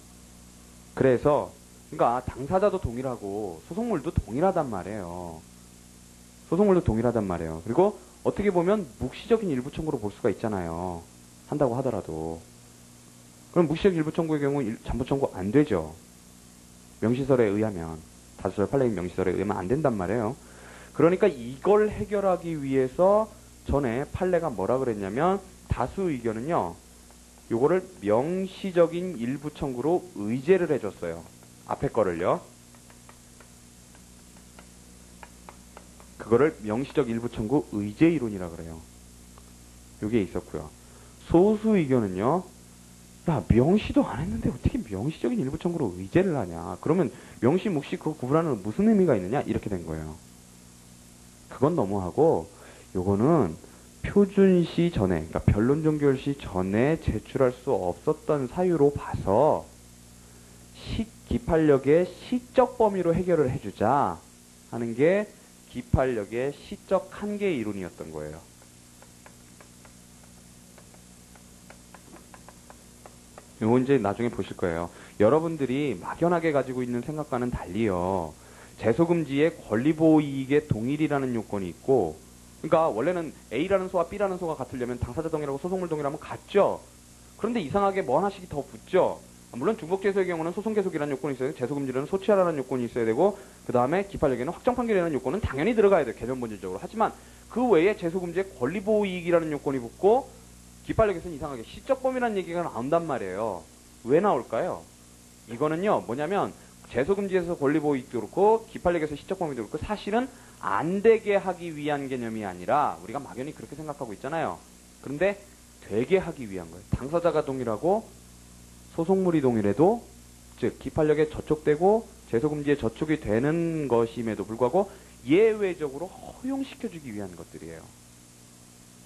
그래서 그러니까 당사자도 동일하고 소송물도 동일하단 말이에요. 그리고 어떻게 보면 묵시적인 일부 청구로 볼 수가 있잖아요. 한다고 하더라도. 그럼 묵시적 일부 청구의 경우 잠보 청구 안 되죠. 명시설에 의하면. 다수절 판례인 명시설에 의하면 안 된단 말이에요. 그러니까 이걸 해결하기 위해서 전에 판례가 뭐라 그랬냐면 다수 의견은요. 요거를 명시적인 일부 청구로 의제를 해줬어요. 앞에 거를요. 그거를 명시적 일부 청구 의제 이론이라 그래요. 요게 있었고요. 소수 의견은요. 야, 명시도 안 했는데 어떻게 명시적인 일부 청구로 의제를 하냐. 그러면 명시, 묵시 그거 구분하는 무슨 의미가 있느냐. 이렇게 된 거예요. 그건 너무하고 요거는 표준시 전에, 그러니까 변론 종결시 전에 제출할 수 없었던 사유로 봐서 기판력의 시적 범위로 해결을 해주자. 하는 게 기판력의 시적 한계 이론이었던 거예요. 이거 이제 나중에 보실 거예요. 여러분들이 막연하게 가지고 있는 생각과는 달리요. 재소금지의 권리보호 이익의 동일이라는 요건이 있고, 그러니까 원래는 A라는 소와 B라는 소가 같으려면 당사자 동일하고 소송물 동일하면 같죠. 그런데 이상하게 뭐 하나씩 더 붙죠. 물론 중복재소의 경우는 소송계속이라는 요건이 있어야 되고, 재소금지라는 소취하라는 요건이 있어야 되고, 그 다음에 기판력에는 확정판결이라는 요건은 당연히 들어가야 돼요. 개념 본질적으로. 하지만 그 외에 재소금지의 권리보호 이익이라는 요건이 붙고, 기판력에서는 이상하게 시적 범위라는 얘기가 나온단 말이에요. 왜 나올까요? 이거는요, 뭐냐면 재소금지에서 권리보호 이익도 그렇고 기판력에서 시적 범위도 그렇고 사실은 안 되게 하기 위한 개념이 아니라 우리가 막연히 그렇게 생각하고 있잖아요. 그런데 되게 하기 위한 거예요. 당사자가 동일하고 소송물이 동일해도, 즉 기판력에 저촉되고 재소금지에 저촉이 되는 것임에도 불구하고 예외적으로 허용시켜주기 위한 것들이에요.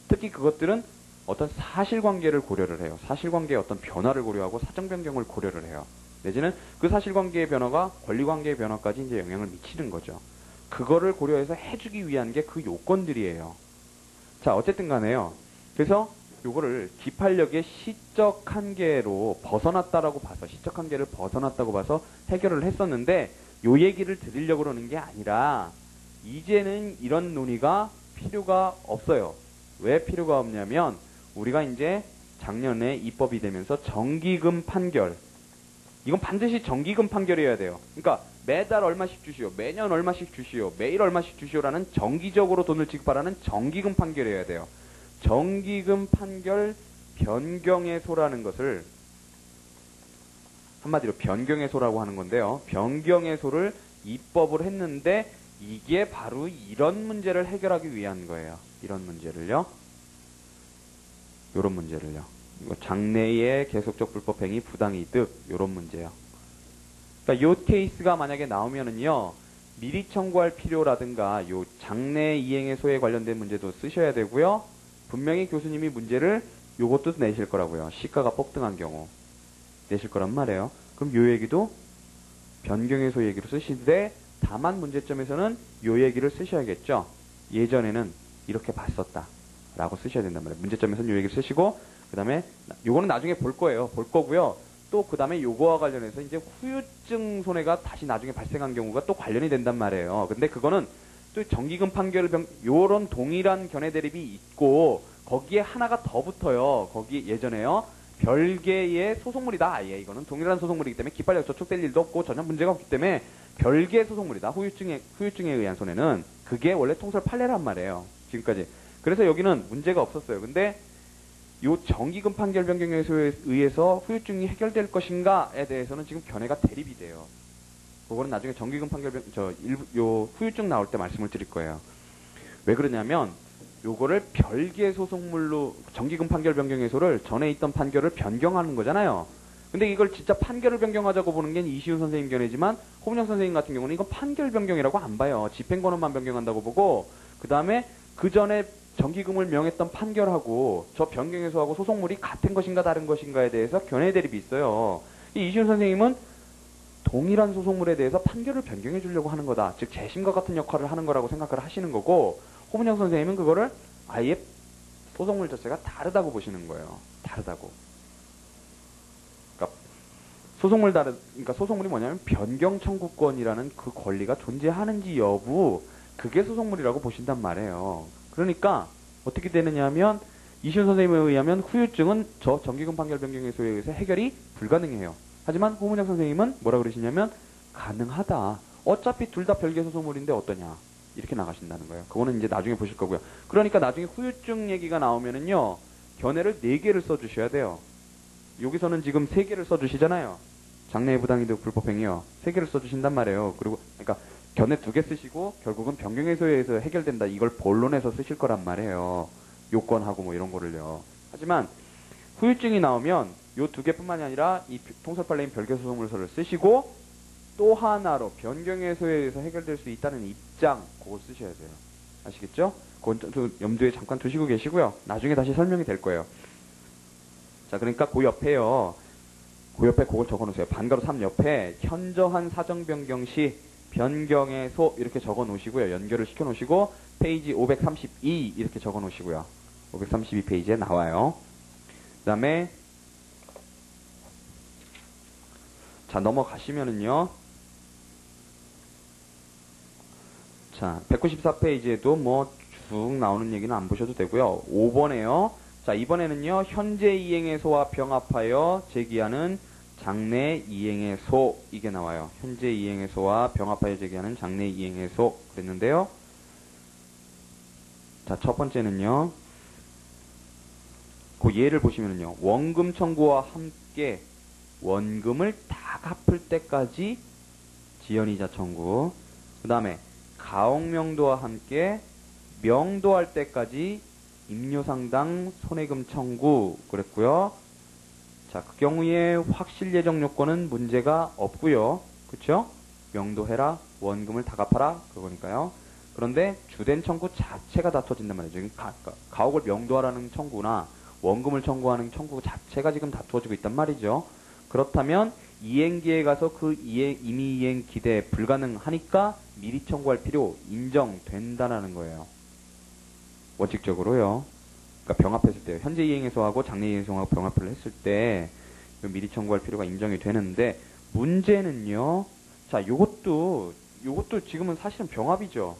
특히 그것들은 어떤 사실관계를 고려를 해요. 사실관계의 어떤 변화를 고려하고 사정변경을 고려를 해요. 내지는 그 사실관계의 변화가 권리관계의 변화까지 이제 영향을 미치는 거죠. 그거를 고려해서 해주기 위한 게 그 요건들이에요. 자, 어쨌든 간에요. 그래서 요거를 기판력의 시적 한계로 벗어났다라고 봐서, 시적 한계를 벗어났다고 봐서 해결을 했었는데, 요 얘기를 드리려고 그러는 게 아니라 이제는 이런 논의가 필요가 없어요. 왜 필요가 없냐면 우리가 이제 작년에 입법이 되면서 정기금 판결, 이건 반드시 정기금 판결이어야 돼요. 그러니까 매달 얼마씩 주시오, 매년 얼마씩 주시오, 매일 얼마씩 주시오라는 정기적으로 돈을 지급하라는 정기금 판결이어야 돼요. 정기금 판결 변경해소라는 것을 한마디로 변경해소라고 하는 건데요. 변경해소를 입법을 했는데 이게 바로 이런 문제를 해결하기 위한 거예요. 이런 문제를요. 요런 문제를요. 장래의 계속적 불법행위 부당이득, 요런 문제요. 그러니까 요 케이스가 만약에 나오면은요, 미리 청구할 필요라든가 요 장래 이행해소에 관련된 문제도 쓰셔야 되고요. 분명히 교수님이 문제를 요것도 내실 거라고요. 시가가 폭등한 경우 내실 거란 말이에요. 그럼 요 얘기도 변경해소 얘기로 쓰시되, 다만 문제점에서는 요 얘기를 쓰셔야겠죠. 예전에는 이렇게 봤었다 라고 쓰셔야 된단 말이에요. 문제점에서는 요 얘기를 쓰시고, 그 다음에 요거는 나중에 볼 거예요. 볼 거고요. 또 그 다음에 요거와 관련해서 이제 후유증 손해가 다시 나중에 발생한 경우가 또 관련이 된단 말이에요. 근데 그거는 또 정기금 판결 요런 동일한 견해 대립이 있고, 거기에 하나가 더 붙어요. 거기 예전에요. 별개의 소송물이다. 아예 이거는 동일한 소송물이기 때문에 기판력 저촉될 일도 없고 전혀 문제가 없기 때문에 별개의 소송물이다. 후유증에 의한 손해는 그게 원래 통설 판례란 말이에요. 지금까지. 그래서 여기는 문제가 없었어요. 근데 요 정기금 판결 변경에 의해서 후유증이 해결될 것인가에 대해서는 지금 견해가 대립이 돼요. 그거는 나중에 정기금 판결 요 후유증 나올 때 말씀을 드릴 거예요. 왜 그러냐면 요거를 별개 소송물로 정기금 판결 변경해소를 전에 있던 판결을 변경하는 거잖아요. 근데 이걸 진짜 판결을 변경하자고 보는 게 이시훈 선생님 견해지만, 호문영 선생님 같은 경우는 이건 판결 변경이라고 안 봐요. 집행권원만 변경한다고 보고, 그 다음에 그 전에 정기금을 명했던 판결하고 저 변경해소하고 소송물이 같은 것인가 다른 것인가에 대해서 견해 대립이 있어요. 이 이시훈 선생님은 동일한 소송물에 대해서 판결을 변경해 주려고 하는 거다. 즉 재심과 같은 역할을 하는 거라고 생각을 하시는 거고, 호문영 선생님은 그거를 아예 소송물 자체가 다르다고 보시는 거예요. 다르다고. 그러니까 소송물이 뭐냐면 변경 청구권이라는 그 권리가 존재하는지 여부, 그게 소송물이라고 보신단 말이에요. 그러니까 어떻게 되느냐 하면 이시훈 선생님에 의하면 후유증은 저 정기금 판결 변경해소에 의해서 해결이 불가능해요. 하지만 호문영 선생님은 뭐라 그러시냐면 가능하다. 어차피 둘 다 별개 소송물인데 어떠냐. 이렇게 나가신다는 거예요. 그거는 이제 나중에 보실 거고요. 그러니까 나중에 후유증 얘기가 나오면은요, 견해를 4개를 써주셔야 돼요. 여기서는 지금 3개를 써주시잖아요. 장래의 부당이득 불법행위요. 3개를 써주신단 말이에요. 그리고 그러니까 견해 2개 쓰시고 결국은 변경해소에 의해서 해결된다. 이걸 본론에서 쓰실 거란 말이에요. 요건하고 뭐 이런 거를요. 하지만 후유증이 나오면 요 2개뿐만이 아니라 이 통설판례인 별개소송물서를 쓰시고, 또 하나로 변경해소에 의해서 해결될 수 있다는 입장, 그걸 쓰셔야 돼요. 아시겠죠? 그건 염두에 잠깐 두시고 계시고요. 나중에 다시 설명이 될 거예요. 자, 그러니까 그 옆에요. 그 옆에 그걸 적어놓으세요. 반가로 3 옆에 현저한 사정 변경 시 변경의 소 이렇게 적어 놓으시고요. 연결을 시켜 놓으시고 페이지 532 이렇게 적어 놓으시고요. 532페이지에 나와요. 그 다음에 자 넘어가시면은요. 자 194페이지에도 뭐 쭉 나오는 얘기는 안 보셔도 되고요. 5번에요. 자 이번에는요. 현재 이행의 소와 병합하여 제기하는 장래 이행의 소 이게 나와요. 현재 이행의 소와 병합하여 제기하는 장래 이행의 소 그랬는데요. 자 첫 번째는요. 그 예를 보시면은요. 원금 청구와 함께 원금을 다 갚을 때까지 지연이자 청구. 그 다음에 가옥명도와 함께 명도할 때까지 임료상당 손해금 청구 그랬고요. 자, 그 경우에 확실 예정 요건은 문제가 없고요. 그쵸? 명도해라, 원금을 다 갚아라 그거니까요. 그런데 주된 청구 자체가 다투어진단 말이죠. 가옥을 명도하라는 청구나 원금을 청구하는 청구 자체가 지금 다투어지고 있단 말이죠. 그렇다면 이행기에 가서 그 임의 이행 기대 불가능하니까 미리 청구할 필요 인정된다라는 거예요. 원칙적으로요. 그러니까 병합했을 때 현재 이행에서하고 장래 이행에서하고 병합을 했을 때 미리 청구할 필요가 인정이 되는데 문제는요. 자, 요것도 지금은 사실은 병합이죠.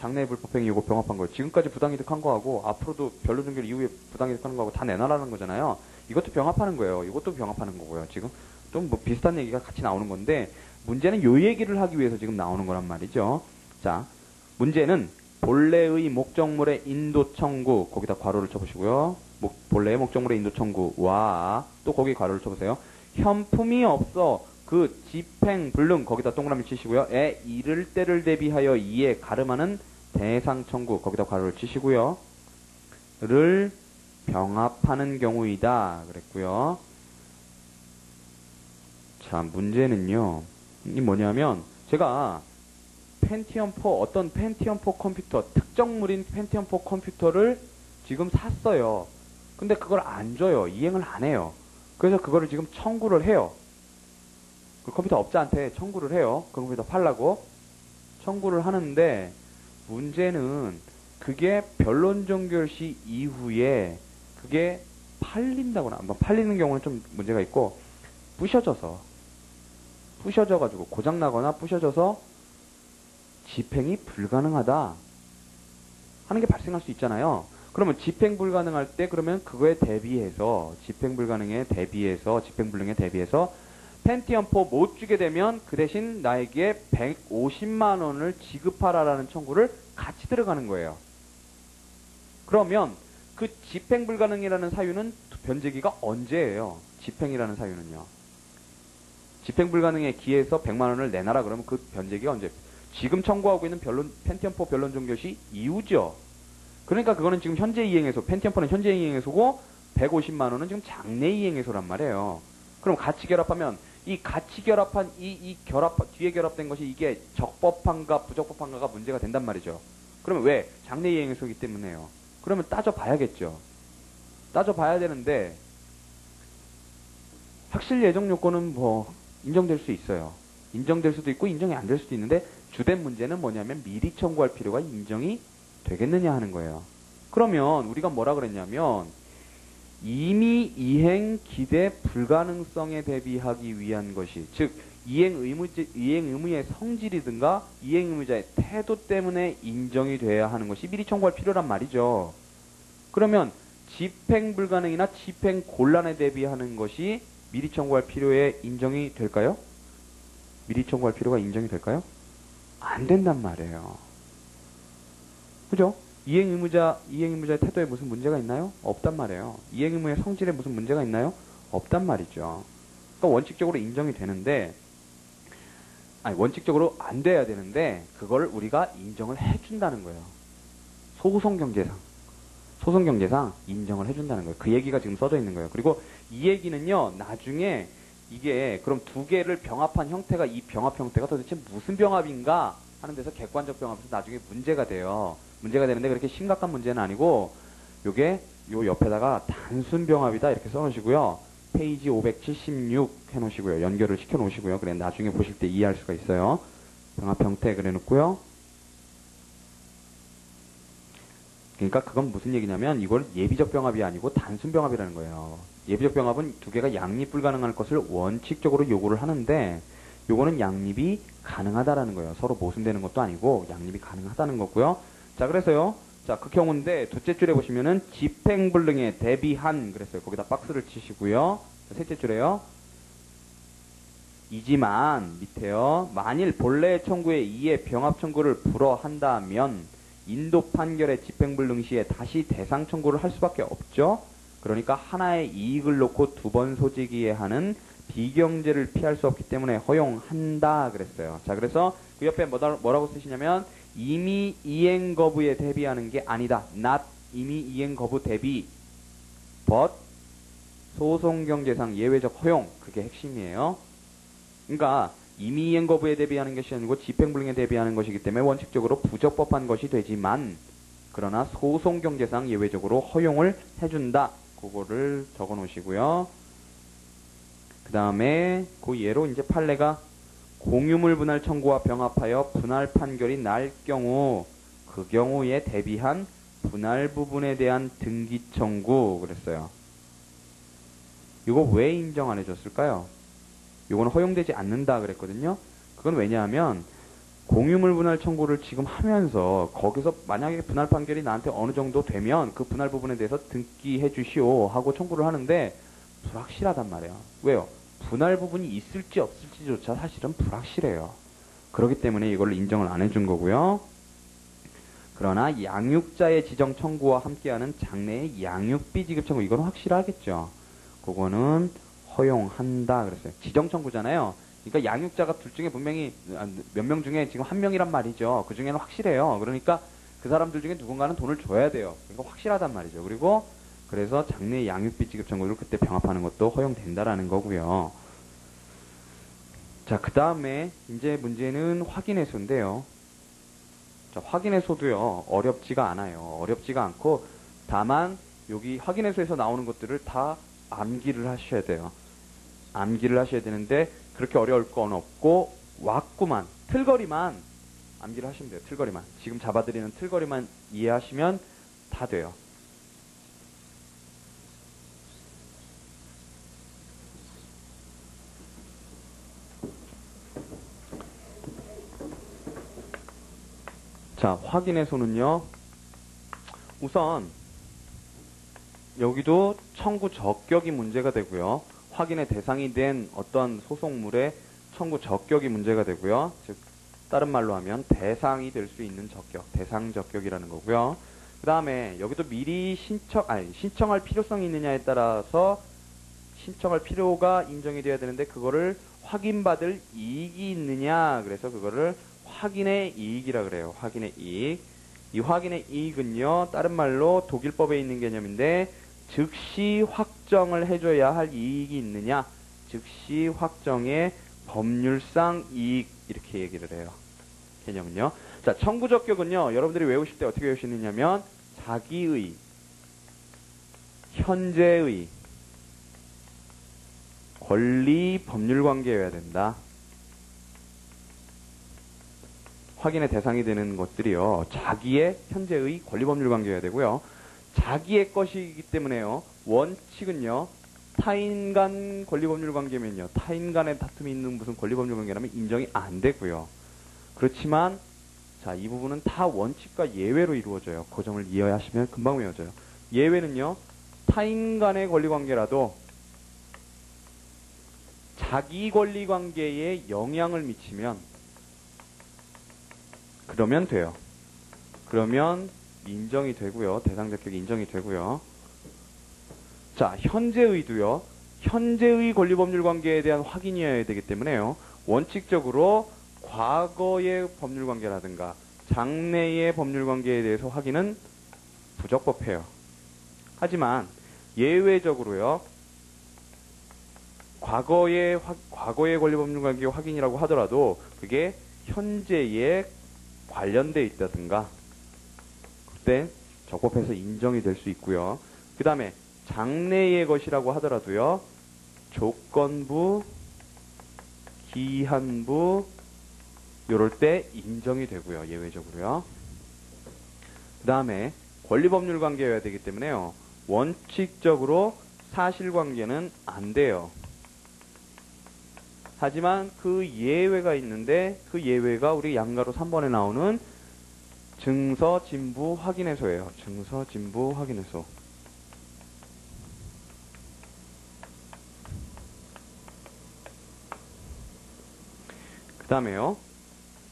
장래 불법행위 요거 병합한 거예요. 지금까지 부당이득한 거하고 앞으로도 변론 종결 이후에 부당이득하는 거하고 다 내놔라는 거잖아요. 이것도 병합하는 거예요. 이것도 병합하는 거고요. 지금 좀 뭐 비슷한 얘기가 같이 나오는 건데 문제는 요 얘기를 하기 위해서 지금 나오는 거란 말이죠. 자, 문제는 본래의 목적물의 인도 청구 거기다 괄호를 쳐보시고요. 본래의 목적물의 인도 청구와 또 거기 괄호를 쳐보세요. 현품이 없어 그 집행 불능 거기다 동그라미 치시고요. 에 이를 때를 대비하여 이에 가름하는 대상 청구 거기다 괄호를 치시고요. 를 병합하는 경우이다 그랬고요. 자, 문제는요. 이 뭐냐면 제가 펜티엄4 어떤 펜티엄4 컴퓨터 특정물인 펜티엄4 컴퓨터를 지금 샀어요. 근데 그걸 안 줘요. 이행을 안 해요. 그래서 그거를 지금 청구를 해요. 그 컴퓨터 업자한테 청구를 해요. 그 컴퓨터 팔라고 청구를 하는데 문제는 그게 변론 종결 시 이후에 그게 팔린다거나 팔리는 경우는 좀 문제가 있고 부셔져가지고 고장나거나 부셔져서 집행이 불가능하다 하는 게 발생할 수 있잖아요. 그러면 집행 불가능할 때 그러면 그거에 대비해서 집행 불가능에 대비해서 집행 불능에 대비해서 펜티엄4 못 주게 되면 그 대신 나에게 150만 원을 지급하라라는 청구를 같이 들어가는 거예요. 그러면 그 집행 불가능이라는 사유는 변제기가 언제예요? 집행이라는 사유는요. 집행 불가능에 기해서 100만 원을 내놔라 그러면 그 변제기가 언제? 지금 청구하고 있는 펜티엄4 변론 종결시 이후죠. 그러니까 그거는 지금 현재 이행에서 펜티엄4는 현재 이행에서고 150만 원은 지금 장래 이행에서란 말이에요. 그럼 같이 결합하면 이 같이 결합한 뒤에 결합된 것이 이게 적법한가 부적법한가가 문제가 된단 말이죠. 그러면 왜? 장래 이행에서이기 때문에요. 그러면 따져봐야겠죠. 따져봐야 되는데 확실 예정 요건은 뭐 인정될 수 있어요. 인정될 수도 있고 인정이 안 될 수도 있는데 주된 문제는 뭐냐면 미리 청구할 필요가 인정이 되겠느냐 하는 거예요. 그러면 우리가 뭐라 그랬냐면 이미 이행 기대 불가능성에 대비하기 위한 것이 즉 이행 의무의 성질이든가 이행 의무자의 태도 때문에 인정이 돼야 하는 것이 미리 청구할 필요란 말이죠. 그러면 집행 불가능이나 집행 곤란에 대비하는 것이 미리 청구할 필요에 인정이 될까요? 미리 청구할 필요가 인정이 될까요? 안 된단 말이에요. 그죠? 이행의무자의 태도에 무슨 문제가 있나요? 없단 말이에요. 이행의무의 성질에 무슨 문제가 있나요? 없단 말이죠. 그러니까 원칙적으로 인정이 되는데, 원칙적으로 안 돼야 되는데, 그걸 우리가 인정을 해준다는 거예요. 소송경제상 인정을 해준다는 거예요. 그 얘기가 지금 써져 있는 거예요. 그리고 이 얘기는요, 나중에 이게 그럼 두 개를 병합한 형태가 이 병합 형태가 도대체 무슨 병합인가 하는 데서 객관적 병합에서 나중에 문제가 돼요. 문제가 되는데 그렇게 심각한 문제는 아니고 요게 요 옆에다가 단순 병합이다 이렇게 써놓으시고요. 페이지 576 해놓으시고요. 연결을 시켜놓으시고요. 그래 나중에 보실 때 이해할 수가 있어요. 병합 형태 그래놓고요. 그러니까 그건 무슨 얘기냐면 이걸 예비적 병합이 아니고 단순 병합이라는 거예요. 예비적 병합은 두 개가 양립 불가능할 것을 원칙적으로 요구를 하는데 요거는 양립이 가능하다라는 거예요. 서로 모순되는 것도 아니고 양립이 가능하다는 거고요. 자, 그래서요. 자, 그 경우인데 둘째 줄에 보시면은 집행불능에 대비한 그랬어요. 거기다 박스를 치시고요. 셋째 줄에요. 이지만 밑에요. 만일 본래 청구에 이에 병합 청구를 불허한다면 인도 판결의 집행불능 시에 다시 대상 청구를 할 수밖에 없죠. 그러니까 하나의 이익을 놓고 두 번 소지기에 하는 비경제를 피할 수 없기 때문에 허용한다 그랬어요. 자, 그래서 그 옆에 뭐라고 쓰시냐면 이미 이행 거부에 대비하는 게 아니다. not 이미 이행 거부 대비 but 소송경제상 예외적 허용. 그게 핵심이에요. 그러니까 이미 이행 거부에 대비하는 것이 아니고 집행불능에 대비하는 것이기 때문에 원칙적으로 부적법한 것이 되지만 그러나 소송경제상 예외적으로 허용을 해준다. 그거를 적어 놓으시고요. 그 다음에 그 예로 이제 판례가 공유물 분할 청구와 병합하여 분할 판결이 날 경우 그 경우에 대비한 분할 부분에 대한 등기 청구 그랬어요. 이거 왜 인정 안 해줬을까요? 이거는 허용되지 않는다 그랬거든요. 그건 왜냐하면 공유물 분할 청구를 지금 하면서 거기서 만약에 분할 판결이 나한테 어느 정도 되면 그 분할 부분에 대해서 등기해 주시오 하고 청구를 하는데 불확실하단 말이에요. 왜요? 분할 부분이 있을지 없을지조차 사실은 불확실해요. 그렇기 때문에 이걸 인정을 안 해준 거고요. 그러나 양육자의 지정 청구와 함께하는 장래의 양육비 지급 청구 이건 확실하겠죠. 그거는 허용한다 그랬어요. 지정 청구잖아요. 그러니까 양육자가 둘 중에 분명히 몇 명 중에 지금 한 명이란 말이죠. 그 중에는 확실해요. 그러니까 그 사람들 중에 누군가는 돈을 줘야 돼요. 그러니까 확실하단 말이죠. 그리고 그래서 장래 양육비 지급 청구를 그때 병합하는 것도 허용된다라는 거고요. 자, 그 다음에 이제 문제는 확인해소인데요. 자, 확인해소도요. 어렵지가 않아요. 어렵지가 않고 다만 여기 확인해소에서 나오는 것들을 다 암기를 하셔야 돼요. 암기를 하셔야 되는데 그렇게 어려울 건 없고 왁구만 틀거리만 암기를 하시면 돼요. 틀거리만 지금 잡아드리는 틀거리만 이해하시면 다 돼요. 자, 확인해소는요. 우선 여기도 청구 적격이 문제가 되고요. 확인의 대상이 된 어떤 소송물의 청구 적격이 문제가 되고요. 즉 다른 말로 하면 대상이 될 수 있는 적격, 대상 적격이라는 거고요. 그 다음에 여기도 미리 신청할 필요성이 있느냐에 따라서 신청할 필요가 인정이 돼야 되는데 그거를 확인받을 이익이 있느냐 그래서 그거를 확인의 이익이라 그래요. 확인의 이익. 이 확인의 이익은요. 다른 말로 독일법에 있는 개념인데 즉시 확정을 해줘야 할 이익이 있느냐 즉시 확정의 법률상 이익 이렇게 얘기를 해요. 개념은요. 자, 청구 적격은요. 여러분들이 외우실 때 어떻게 외우시느냐면 자기의, 현재의 권리 법률 관계여야 된다. 확인의 대상이 되는 것들이요. 자기의 현재의 권리 법률 관계여야 되고요. 자기의 것이기 때문에요. 원칙은요. 타인 간 권리 법률 관계면요. 타인 간의 다툼이 있는 무슨 권리 법률 관계라면 인정이 안 되고요. 그렇지만 자, 이 부분은 다 원칙과 예외로 이루어져요. 그 점을 이해하시면 금방 외워져요. 예외는요. 타인 간의 권리 관계라도 자기 권리 관계에 영향을 미치면 그러면 돼요. 그러면 인정이 되고요. 대상 적격이 인정이 되고요. 자, 현재의도요. 현재의 권리 법률 관계에 대한 확인이어야 되기 때문에요. 원칙적으로 과거의 법률 관계라든가 장래의 법률 관계에 대해서 확인은 부적법해요. 하지만 예외적으로요. 과거의 권리 법률 관계 확인이라고 하더라도 그게 현재에 관련되어 있다든가 그때 적법해서 인정이 될 수 있고요. 그 다음에 장래의 것이라고 하더라도요. 조건부, 기한부, 요럴 때 인정이 되고요. 예외적으로요. 그 다음에 권리법률 관계여야 되기 때문에요. 원칙적으로 사실관계는 안 돼요. 하지만 그 예외가 있는데 그 예외가 우리 양가로 3번에 나오는 증서 진부 확인해소예요. 증서 진부 확인해소. 그 다음에요.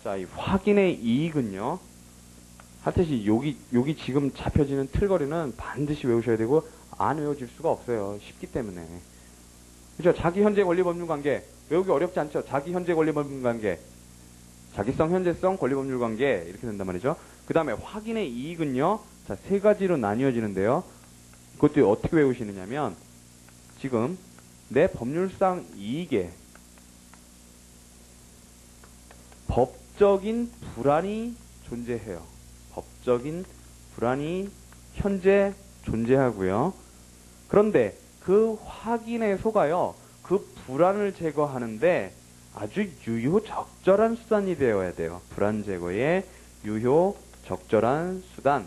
자, 이 확인의 이익은요. 하여튼 여기 지금 잡혀지는 틀거리는 반드시 외우셔야 되고 안 외워질 수가 없어요. 쉽기 때문에. 그죠? 자기 현재 권리 법률 관계 외우기 어렵지 않죠? 자기 현재 권리 법률 관계, 자기성 현재성 권리 법률 관계 이렇게 된단 말이죠. 그 다음에 확인의 이익은요. 자, 세 가지로 나뉘어지는데요. 그것도 어떻게 외우시느냐면 지금 내 법률상 이익에 법적인 불안이 존재해요. 법적인 불안이 현재 존재하고요. 그런데 그 확인의 소가요. 그 불안을 제거하는데 아주 유효 적절한 수단이 되어야 돼요. 불안 제거에 유효 적절한 수단.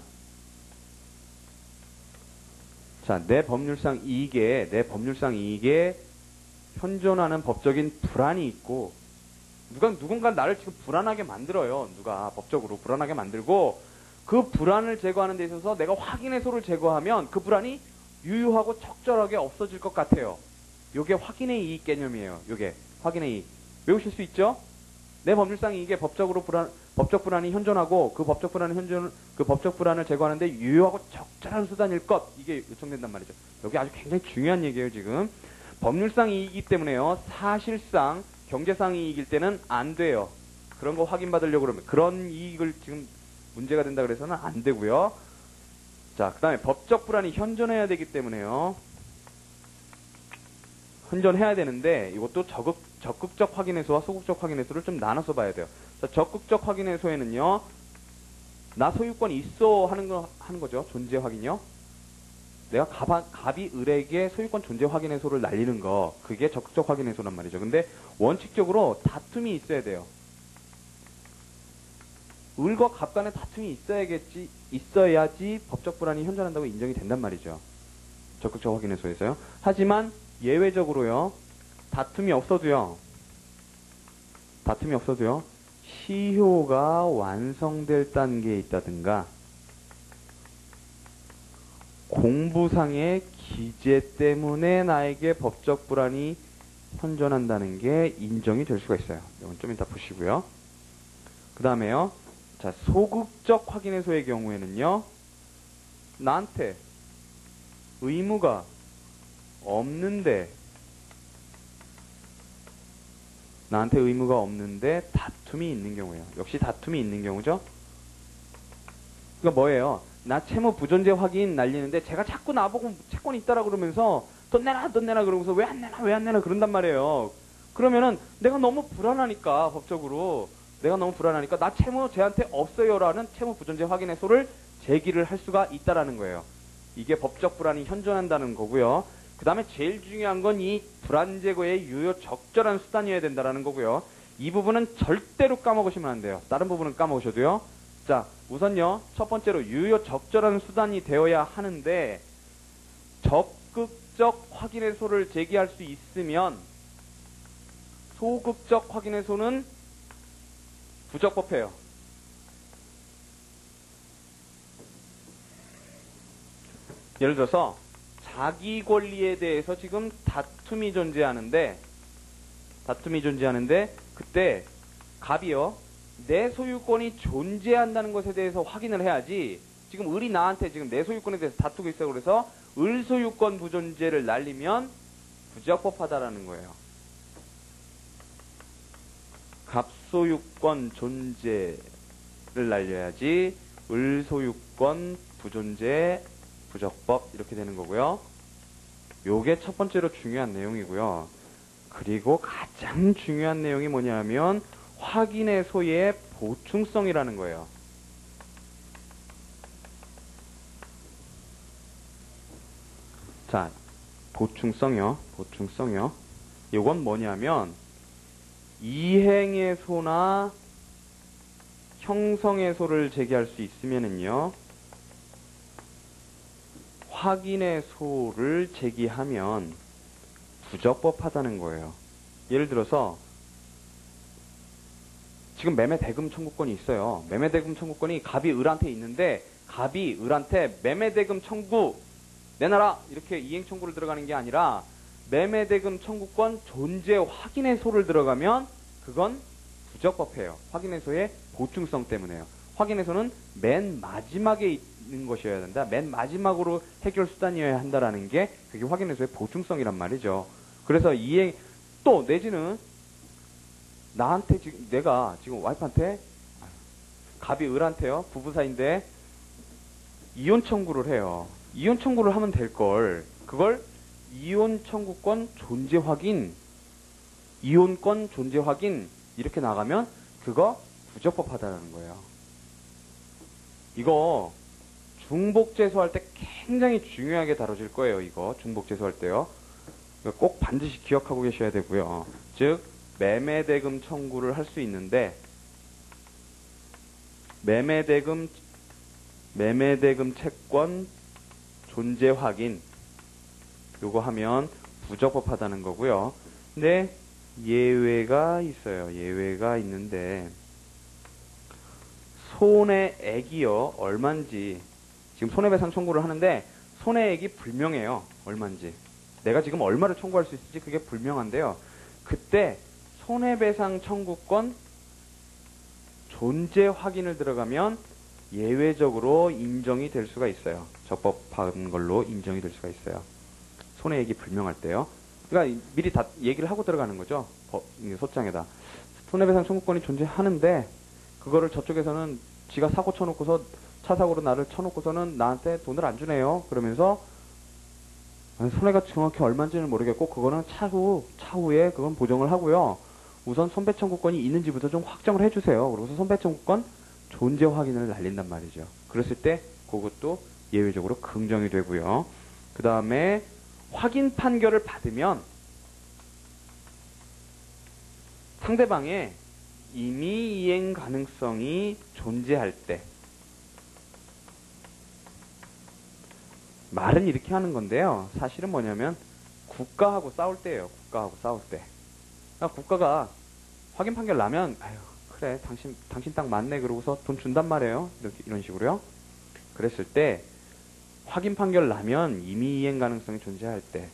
자, 내 법률상 이익에 현존하는 법적인 불안이 있고 누군가 나를 지금 불안하게 만들어요. 누가 법적으로 불안하게 만들고 그 불안을 제거하는 데 있어서 내가 확인의 소를 제거하면 그 불안이 유효하고 적절하게 없어질 것 같아요. 요게 확인의 이익 개념이에요. 요게 확인의 이익. 외우실 수 있죠? 내 법률상 이익에 법적 불안이 현존하고 그 법적 불안을 제거하는데 유효하고 적절한 수단일 것. 이게 요청된단 말이죠. 여기 아주 굉장히 중요한 얘기예요, 지금. 법률상 이익이기 때문에요. 사실상 경제상 이익일 때는 안 돼요. 그런 거 확인받으려고 그러면 그런 이익을 지금 문제가 된다 그래서는 안 되고요. 자, 그 다음에 법적 불안이 현존해야 되기 때문에요. 현존해야 되는데 이것도 적극적 확인해소와 소극적 확인해소를 좀 나눠서 봐야 돼요. 자, 적극적 확인해소에는요. 나 소유권이 있어 하는 거죠. 존재 확인이요. 내가 갑이 을에게 소유권 존재 확인해소를 날리는 거, 그게 적극적 확인해소란 말이죠. 근데 원칙적으로 다툼이 있어야 돼요. 을과 갑 간의 다툼이 있어야지 법적 불안이 현존한다고 인정이 된단 말이죠. 적극적 확인해소에서요. 하지만 예외적으로요. 다툼이 없어도요. 시효가 완성될 단계에 있다든가 공부상의 기재 때문에 나에게 법적 불안이 현존한다는 게 인정이 될 수가 있어요. 이건 좀 이따 보시고요. 그 다음에요. 자, 소극적 확인해소의 경우에는요. 나한테 의무가 없는데 다툼이 있는 경우예요. 역시 다툼이 있는 경우죠. 그러니까 뭐예요? 나 채무 부존재 확인 날리는데 제가 자꾸 나보고 채권이 있다라 그러면서 돈 내놔 그러면서 왜 안 내나 그런단 말이에요. 그러면은 내가 너무 불안하니까 법적으로 나 채무 쟤한테 없어요라는 채무 부존재 확인해소를 제기를 할 수가 있다라는 거예요. 이게 법적 불안이 현존한다는 거고요. 그 다음에 제일 중요한 건 이 불안 제거의 유효 적절한 수단이어야 된다라는 거고요. 이 부분은 절대로 까먹으시면 안 돼요. 다른 부분은 까먹으셔도요. 자, 우선요. 첫 번째로 유효 적절한 수단이 되어야 하는데 적극적 확인해소를 제기할 수 있으면 소극적 확인해소는 부적법해요. 예를 들어서 자기 권리에 대해서 지금 다툼이 존재하는데 그때 갑이요. 내 소유권이 존재한다는 것에 대해서 확인을 해야지. 지금 을이 나한테 지금 내 소유권에 대해서 다투고 있어요. 그래서 을 소유권 부존재를 날리면 부적법하다라는 거예요. 갑 소유권 존재를 날려야지 을 소유권 부존재 부적법 이렇게 되는 거고요. 요게 첫 번째로 중요한 내용이고요. 그리고 가장 중요한 내용이 뭐냐면 확인해소의 보충성이라는 거예요. 자, 보충성이요. 이건 뭐냐면 이행해소나 형성의 소를 제기할 수 있으면은요, 확인의 소를 제기하면 부적법하다는 거예요. 예를 들어서 지금 매매대금 청구권이 있어요. 매매대금 청구권이 갑이 을한테 있는데 갑이 을한테 매매대금 청구 내놔라 이렇게 이행 청구를 들어가는 게 아니라 매매대금 청구권 존재 확인의 소를 들어가면 그건 부적법해요. 확인의 소의 보충성 때문에요. 확인의 소는 맨 마지막에 있는 것이어야 된다. 맨 마지막으로 해결 수단이어야 한다라는 게 그게 확인의 소의 보충성이란 말이죠. 그래서 이행 또 내지는 나한테 지금 내가 지금 와이프한테 갑이 을한테요. 부부 사이인데 이혼 청구를 해요. 이혼 청구를 하면 될 걸 그걸 이혼 청구권 존재 확인, 이혼권 존재 확인 이렇게 나가면 그거 부적법하다는 거예요. 이거 중복재소할 때 굉장히 중요하게 다뤄질 거예요. 이거 중복재소할 때요. 꼭 반드시 기억하고 계셔야 되고요. 즉 매매대금 청구를 할 수 있는데 매매대금 채권 존재 확인 요거 하면 부적법하다는 거고요. 근데 예외가 있어요. 예외가 있는데 손해액이요 얼만지 지금 손해배상 청구를 하는데 손해액이 불명해요. 얼만지 내가 지금 얼마를 청구할 수 있을지 그게 불명한데요. 그때 손해배상 청구권 존재 확인을 들어가면 예외적으로 인정이 될 수가 있어요. 적법한 걸로 인정이 될 수가 있어요. 손해액이 불명할 때요. 그러니까 미리 다 얘기를 하고 들어가는 거죠. 소장에다. 손해배상 청구권이 존재하는데 그거를 저쪽에서는 지가 사고 쳐놓고서 차 사고로 나를 쳐놓고서는 나한테 돈을 안 주네요. 그러면서 손해가 정확히 얼마인지는 모르겠고 그거는 차후에 그건 보정을 하고요. 우선 손배청구권이 있는지부터 좀 확정을 해주세요. 그러고서 손배청구권 존재 확인을 날린단 말이죠. 그랬을 때 그것도 예외적으로 긍정이 되고요. 그 다음에 확인 판결을 받으면 상대방의 임의 이행 가능성이 존재할 때 말은 이렇게 하는 건데요. 사실은 뭐냐면 국가하고 싸울 때예요. 국가하고 싸울 때. 그러니까 국가가 확인 판결 나면 아유 그래 당신 딱 맞네 그러고서 돈 준단 말이에요. 이런 식으로요. 그랬을 때 확인 판결 나면 임의 이행 가능성이 존재할 때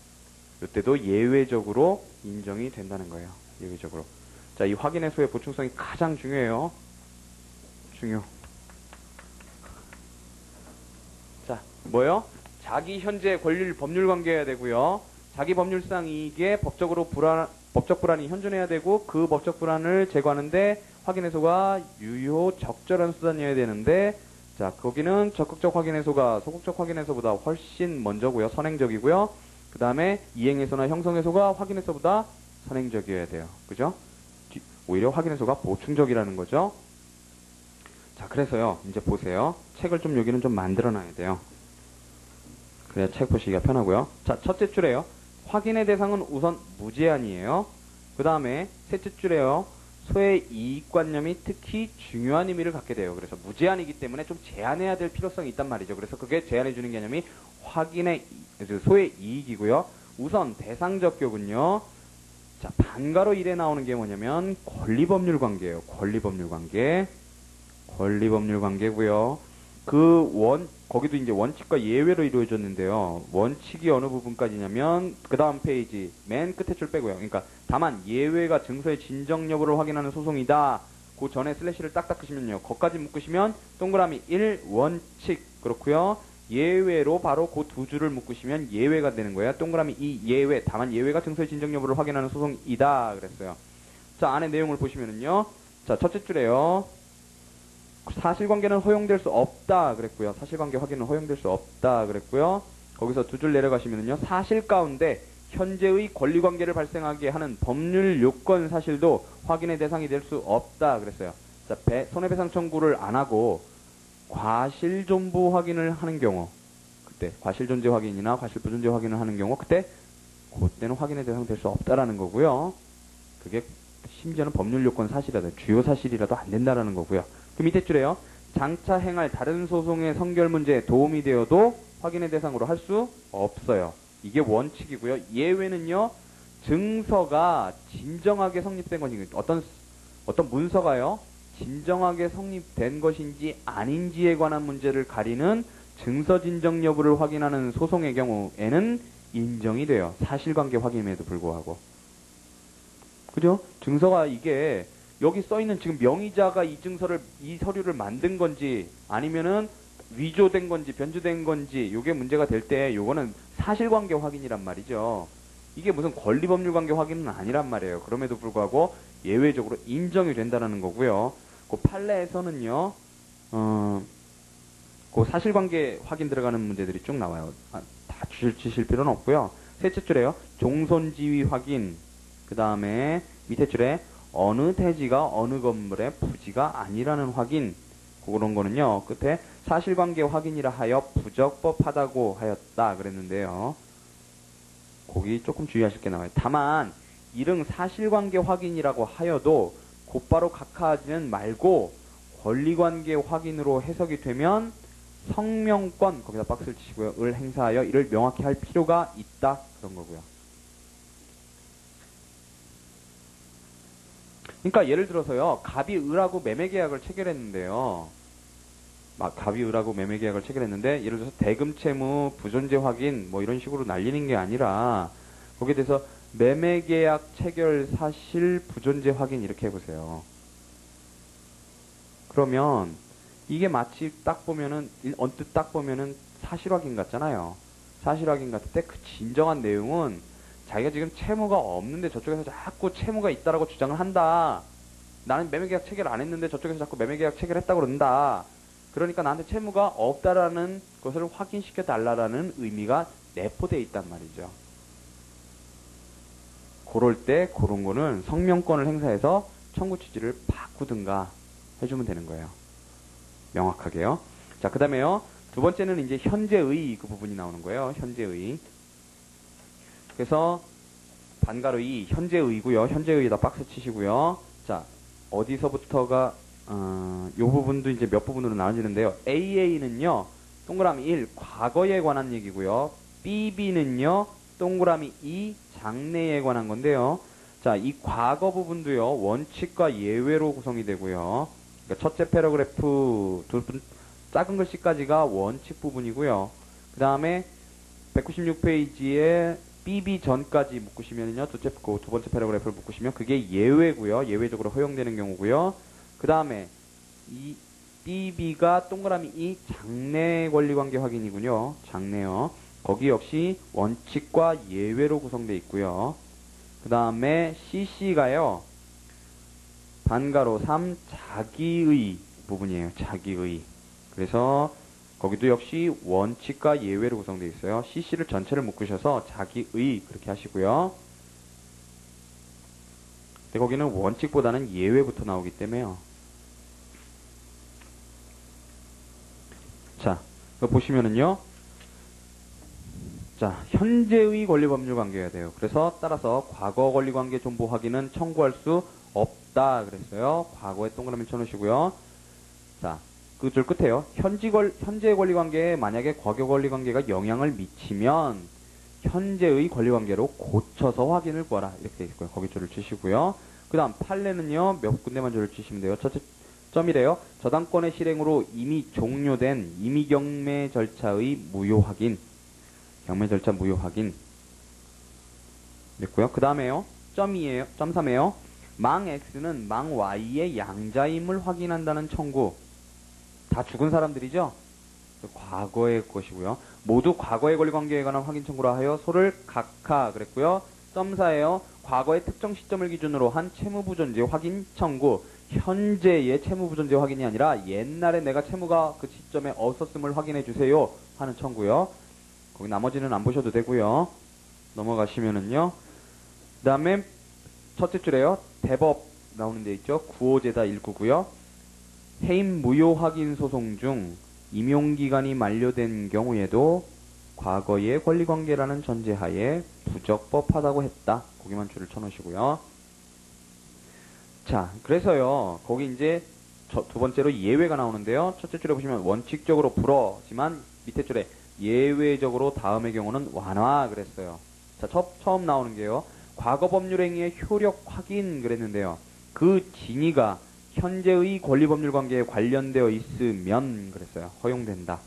이때도 예외적으로 인정이 된다는 거예요. 예외적으로. 자, 이 확인의 소의 보충성이 가장 중요해요. 자, 뭐요? 자기 현재 권리를 법률 관계해야 되고요. 자기 법률상 이익에 법적 불안이 현존해야 되고 그 법적 불안을 제거하는데 확인해소가 유효 적절한 수단이어야 되는데 자 거기는 적극적 확인해소가 소극적 확인해소보다 훨씬 먼저고요. 선행적이고요. 그 다음에 이행해소나 형성해소가 확인해소보다 선행적이어야 돼요. 그죠? 오히려 확인해소가 보충적이라는 거죠. 자 그래서요 이제 보세요. 책을 좀 여기는 좀 만들어 놔야 돼요. 그래야 책 보시기가 편하고요. 자 첫째 줄에요. 확인의 대상은 우선 무제한이에요. 그 다음에 셋째 줄에요. 소의 이익관념이 특히 중요한 의미를 갖게 돼요. 그래서 무제한이기 때문에 좀 제한해야 될 필요성이 있단 말이죠. 그래서 그게 제한해주는 개념이 소의 이익이고요. 우선 대상적 격은요. 자 반가로 1에 나오는 게 뭐냐면 권리법률 관계예요. 권리법률 관계고요. 거기도 이제 원칙과 예외로 이루어졌는데요. 원칙이 어느 부분까지냐면 그 다음 페이지 맨 끝에 줄 빼고요. 그러니까 다만 예외가 증서의 진정 여부를 확인하는 소송이다. 그 전에 슬래시를 딱딱 끄시면요. 거기까지 묶으시면 동그라미 1 원칙 그렇고요. 예외로 바로 그 두 줄을 묶으시면 예외가 되는 거예요. 동그라미 2 예외 다만 예외가 증서의 진정 여부를 확인하는 소송이다 그랬어요. 자 안에 내용을 보시면은요. 자 첫째 줄에요. 사실관계는 허용될 수 없다 그랬고요. 사실관계 확인은 허용될 수 없다 그랬고요. 거기서 두 줄 내려가시면요. 사실 가운데 현재의 권리관계를 발생하게 하는 법률 요건 사실도 확인의 대상이 될 수 없다 그랬어요. 자, 손해배상 청구를 안 하고 과실존부 확인을 하는 경우 그때 과실존재 확인이나 과실부존재 확인을 하는 경우 그때는 확인의 대상 될 수 없다라는 거고요. 그게 심지어는 법률 요건 사실이라도 주요 사실이라도 안 된다라는 거고요. 그 밑에 줄에요. 장차 행할 다른 소송의 성결 문제에 도움이 되어도 확인의 대상으로 할 수 없어요. 이게 원칙이고요. 예외는요. 증서가 진정하게 성립된 것인지 어떤 문서가요. 진정하게 성립된 것인지 아닌지에 관한 문제를 가리는 증서 진정 여부를 확인하는 소송의 경우에는 인정이 돼요. 사실관계 확인임에도 불구하고. 그죠? 증서가 이게 여기 써있는 지금 명의자가 이 서류를 만든 건지 아니면은 위조된 건지 변조된 건지 요게 문제가 될 때 요거는 사실관계 확인이란 말이죠. 이게 무슨 권리법률관계 확인은 아니란 말이에요. 그럼에도 불구하고 예외적으로 인정이 된다는 거고요. 그 판례에서는요. 그 사실관계 확인 들어가는 문제들이 쭉 나와요. 다 주실 필요는 없고요. 셋째 줄에요. 종손지위 확인. 그 다음에 밑에 줄에 어느 대지가 어느 건물의 부지가 아니라는 확인. 그런 거는요. 끝에 사실관계 확인이라 하여 부적법하다고 하였다 그랬는데요. 거기 조금 주의하실 게 나와요. 다만 이른 사실관계 확인이라고 하여도 곧바로 각하하지는 말고 권리관계 확인으로 해석이 되면 성명권 거기다 박스를 치시고요. 을 행사하여 이를 명확히 할 필요가 있다 그런 거고요. 그러니까 예를 들어서요. 갑이 을하고 매매계약을 체결했는데요. 갑이 을하고 매매계약을 체결했는데 예를 들어서 대금채무 부존재 확인 뭐 이런 식으로 날리는 게 아니라 거기에 대해서 매매계약 체결 사실 부존재 확인 이렇게 해보세요. 그러면 이게 마치 언뜻 딱 보면은 사실 확인 같잖아요. 사실 확인 같을 때 그 진정한 내용은 자기가 지금 채무가 없는데 저쪽에서 자꾸 채무가 있다라고 주장을 한다. 나는 매매계약 체결 안 했는데 저쪽에서 자꾸 매매계약 체결했다고 그런다. 그러니까 나한테 채무가 없다라는 것을 확인시켜 달라라는 의미가 내포되어 있단 말이죠. 그럴 때 그런 거는 성명권을 행사해서 청구 취지를 바꾸든가 해주면 되는 거예요. 명확하게요. 자, 그 다음에요. 두 번째는 이제 현재의 그 부분이 나오는 거예요. 현재의. 그래서 반가의 현재의고요. 현재의에다 박스 치시고요. 자, 어디서부터가 요 부분도 이제 몇 부분으로 나눠지는데요. AA는요. 동그라미 1 과거에 관한 얘기고요. BB는요. 동그라미 2 장래에 관한 건데요. 자, 이 과거 부분도요. 원칙과 예외로 구성이 되고요. 그러니까 첫째 패러그래프 작은 글씨까지가 원칙 부분이고요. 그 다음에 196페이지에 BB 전까지 묶으시면요. 두 번째 패러그래프를 묶으시면 그게 예외고요. 예외적으로 허용되는 경우고요. 그 다음에 이 BB가 동그라미 2 장래 권리관계 확인이군요. 장래요. 거기 역시 원칙과 예외로 구성되어 있고요. 그 다음에 CC가요. 반가로 3 자기의 부분이에요. 자기의. 그래서 거기도 역시 원칙과 예외로 구성되어 있어요. CC를 전체를 묶으셔서 자기의 그렇게 하시고요. 근데 거기는 원칙보다는 예외부터 나오기 때문에요. 자, 이거 보시면은요. 자, 현재의 권리법률관계여야 돼요. 그래서 따라서 과거 권리관계 존보 확인은 청구할 수 없다 그랬어요. 과거에 동그라미 쳐놓으시고요. 자, 그 줄 끝에요. 현재의 권리관계에 만약에 과거 권리관계가 영향을 미치면 현재의 권리관계로 고쳐서 확인을 구하라. 이렇게 되어 있고요. 거기 줄을 치시고요. 그 다음 판례는요. 몇 군데만 줄을 치시면 돼요. 첫째 점이래요. 저당권의 실행으로 이미 종료된 임의경매 절차의 무효 확인. 경매 절차 무효 확인. 됐고요. 그 다음에요. 점이에요. 점 3에요. 망 X는 망 Y의 양자임을 확인한다는 청구. 다 죽은 사람들이죠? 과거의 것이고요. 모두 과거의 권리관계에 관한 확인 청구라 하여 소를 각하 그랬고요. 점 4에요. 과거의 특정 시점을 기준으로 한 채무부존재 확인 청구. 현재의 채무부존재 확인이 아니라 옛날에 내가 채무가 그 시점에 없었음을 확인해 주세요 하는 청구요. 거기 나머지는 안 보셔도 되고요. 넘어가시면은요. 그 다음에 첫째 줄에요. 대법 나오는 데 있죠. 구호제다 1구고요. 해임 무효 확인 소송 중 임용기간이 만료된 경우에도 과거의 권리관계라는 전제하에 부적법하다고 했다. 거기만 줄을 쳐놓으시고요. 자, 그래서요, 거기 이제 두 번째로 예외가 나오는데요. 첫째 줄에 보시면 원칙적으로 불어지만 밑에 줄에 예외적으로 다음의 경우는 완화 그랬어요. 자, 처음 나오는 게요. 과거 법률 행위의 효력 확인 그랬는데요. 그 진위가 현재의 권리 법률 관계에 관련되어 있으면 그랬어요. 허용된다.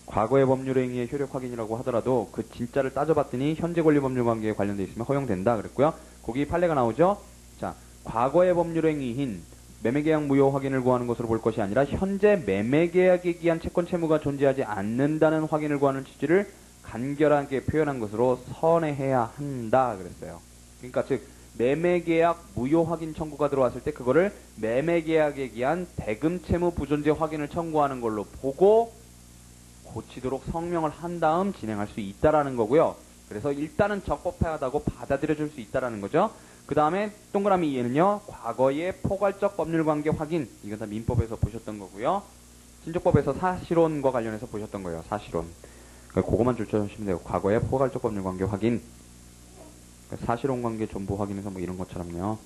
과거의 법률 행위의 효력 확인이라고 하더라도 그 진짜를 따져봤더니 현재 권리 법률 관계에 관련되어 있으면 허용된다 그랬고요. 거기 판례가 나오죠. 자, 과거의 법률 행위인 매매계약 무효 확인을 구하는 것으로 볼 것이 아니라 현재 매매계약에 기한 채권 채무가 존재하지 않는다는 확인을 구하는 취지를 간결하게 표현한 것으로 선회해야 한다 그랬어요. 그러니까 즉 매매계약 무효 확인 청구가 들어왔을 때 그거를 매매계약에 기한 대금 채무 부존재 확인을 청구하는 걸로 보고 고치도록 성명을 한 다음 진행할 수 있다라는 거고요. 그래서 일단은 적법하다고 받아들여줄 수 있다라는 거죠. 그 다음에 동그라미 2에는요. 과거의 포괄적 법률관계 확인. 이건 다 민법에서 보셨던 거고요. 신조법에서 사실혼과 관련해서 보셨던 거예요. 사실혼. 그러니까 그거만 줄쳐주시면 돼요. 과거의 포괄적 법률관계 확인. 그러니까 사실혼관계 전부 확인해서 뭐 이런 것처럼요.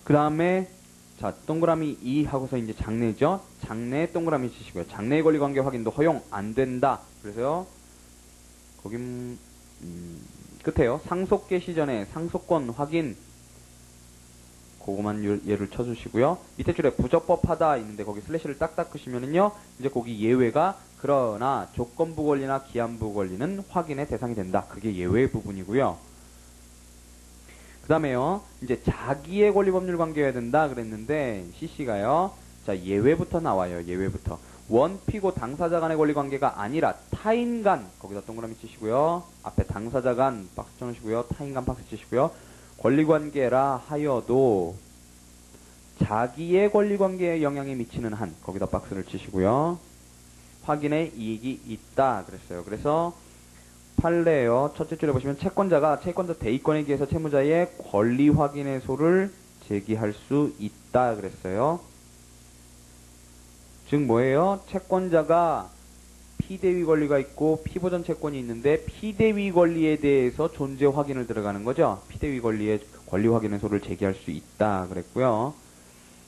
그 다음에 자, 동그라미 2 하고서 이제 장래죠. 장래에 동그라미 치시고요. 장래의 권리관계 확인도 허용 안 된다. 그래서요. 거긴 끝에요. 상속 개시 전에 상속권 확인. 그거만 예를 쳐주시고요. 밑에 줄에 부적법하다 있는데 거기 슬래시를 딱딱 끄시면은요. 이제 거기 예외가 그러나 조건부 권리나 기한부 권리는 확인의 대상이 된다. 그게 예외 부분이고요. 그 다음에요. 이제 자기의 권리 법률 관계여야 된다 그랬는데 CC가요. 자, 예외부터 나와요. 예외부터. 원피고 당사자 간의 권리 관계가 아니라 타인 간 거기다 동그라미 치시고요. 앞에 당사자 간 박스 쳐놓으시고요. 타인 간 박스 치시고요. 권리 관계라 하여도 자기의 권리 관계에 영향이 미치는 한 거기다 박스를 치시고요. 확인의 이익이 있다 그랬어요. 그래서 판례요. 첫째 줄에 보시면 채권자 대의권에 기해서 채무자의 권리 확인의 소를 제기할 수 있다 그랬어요. 즉 뭐예요? 채권자가 피대위 권리가 있고 피보전 채권이 있는데 피대위 권리에 대해서 존재 확인을 들어가는 거죠. 피대위 권리의 권리 확인의 소를 제기할 수 있다 그랬고요.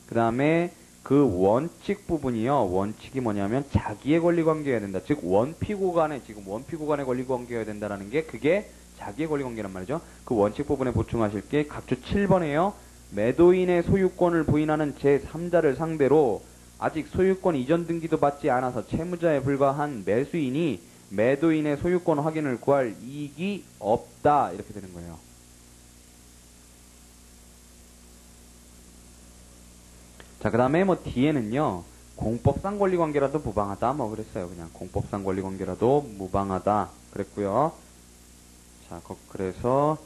그 다음에 그 원칙 부분이요. 원칙이 뭐냐면 자기의 권리 관계여야 된다. 즉 원피고 간의 지금 원피고 간의 권리 관계여야 된다라는 게 그게 자기의 권리 관계란 말이죠. 그 원칙 부분에 보충하실 게 각주 7번에요. 매도인의 소유권을 부인하는 제3자를 상대로 아직 소유권 이전 등기도 받지 않아서 채무자에 불과한 매수인이 매도인의 소유권 확인을 구할 이익이 없다. 이렇게 되는 거예요. 자, 그 다음에 뭐 뒤에는요. 공법상 권리관계라도 무방하다. 뭐 그랬어요. 그냥 공법상 권리관계라도 무방하다. 그랬고요. 자, 그래서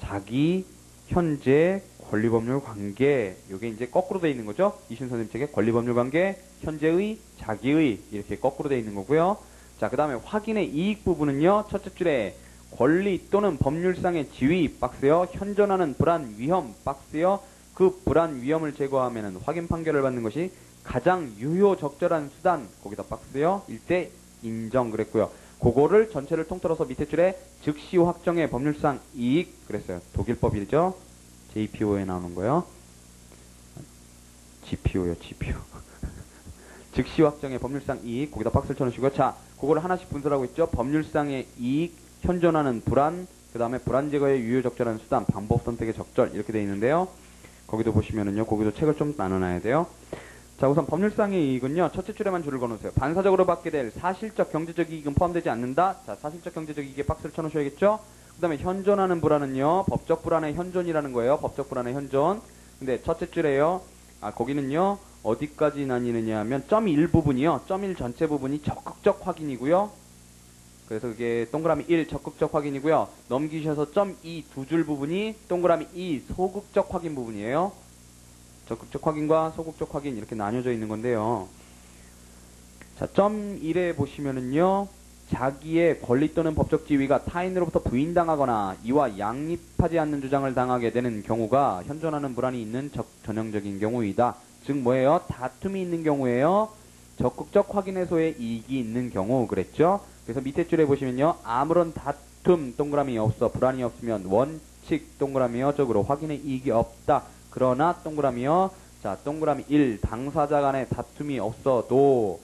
자기 현재 권리법률 관계, 요게 이제 거꾸로 되어 있는 거죠. 이신 선생님 책에 권리법률 관계, 현재의, 자기의 이렇게 거꾸로 되어 있는 거고요. 자, 그 다음에 확인의 이익 부분은요. 첫째 줄에 권리 또는 법률상의 지위 박스요. 현존하는 불안 위험 박스요. 그 불안 위험을 제거하면은 확인 판결을 받는 것이 가장 유효 적절한 수단 거기다 박스요. 일대 인정 그랬고요. 그거를 전체를 통틀어서 밑에 줄에 즉시 확정의 법률상 이익 그랬어요. 독일법이죠. JPO에 나오는 거요. GPO요, GPO. 즉시 확정의 법률상 이익, 거기다 박스를 쳐놓으시고요. 자, 그거를 하나씩 분석하고 있죠. 법률상의 이익, 현존하는 불안, 그 다음에 불안 제거의 유효 적절한 수단, 방법 선택의 적절, 이렇게 되어 있는데요. 거기도 보시면은요, 거기도 책을 좀 나눠놔야 돼요. 자, 우선 법률상의 이익은요, 첫째 줄에만 줄을 거놓으세요. 반사적으로 받게 될 사실적 경제적 이익은 포함되지 않는다. 자, 사실적 경제적 이익에 박스를 쳐놓으셔야겠죠. 그 다음에 현존하는 불안은요, 법적 불안의 현존이라는 거예요. 법적 불안의 현존. 근데 첫째 줄에요, 거기는요, 어디까지 나뉘느냐 하면, .1 부분이요, .1 전체 부분이 적극적 확인이고요. 그래서 그게 동그라미 1 적극적 확인이고요. 넘기셔서 .2 두 줄 부분이 동그라미 2 소극적 확인 부분이에요. 적극적 확인과 소극적 확인 이렇게 나뉘어져 있는 건데요. 자, .1에 보시면은요, 자기의 권리 또는 법적 지위가 타인으로부터 부인당하거나 이와 양립하지 않는 주장을 당하게 되는 경우가 현존하는 불안이 있는 전형적인 경우이다. 즉 뭐예요? 다툼이 있는 경우에요. 적극적 확인 해소에 이익이 있는 경우 그랬죠. 그래서 밑에 줄에 보시면요. 아무런 다툼 동그라미 없어 불안이 없으면 원칙 동그라미요 적으로 확인의 이익이 없다. 그러나 동그라미요. 자, 동그라미 1. 당사자 간의 다툼이 없어도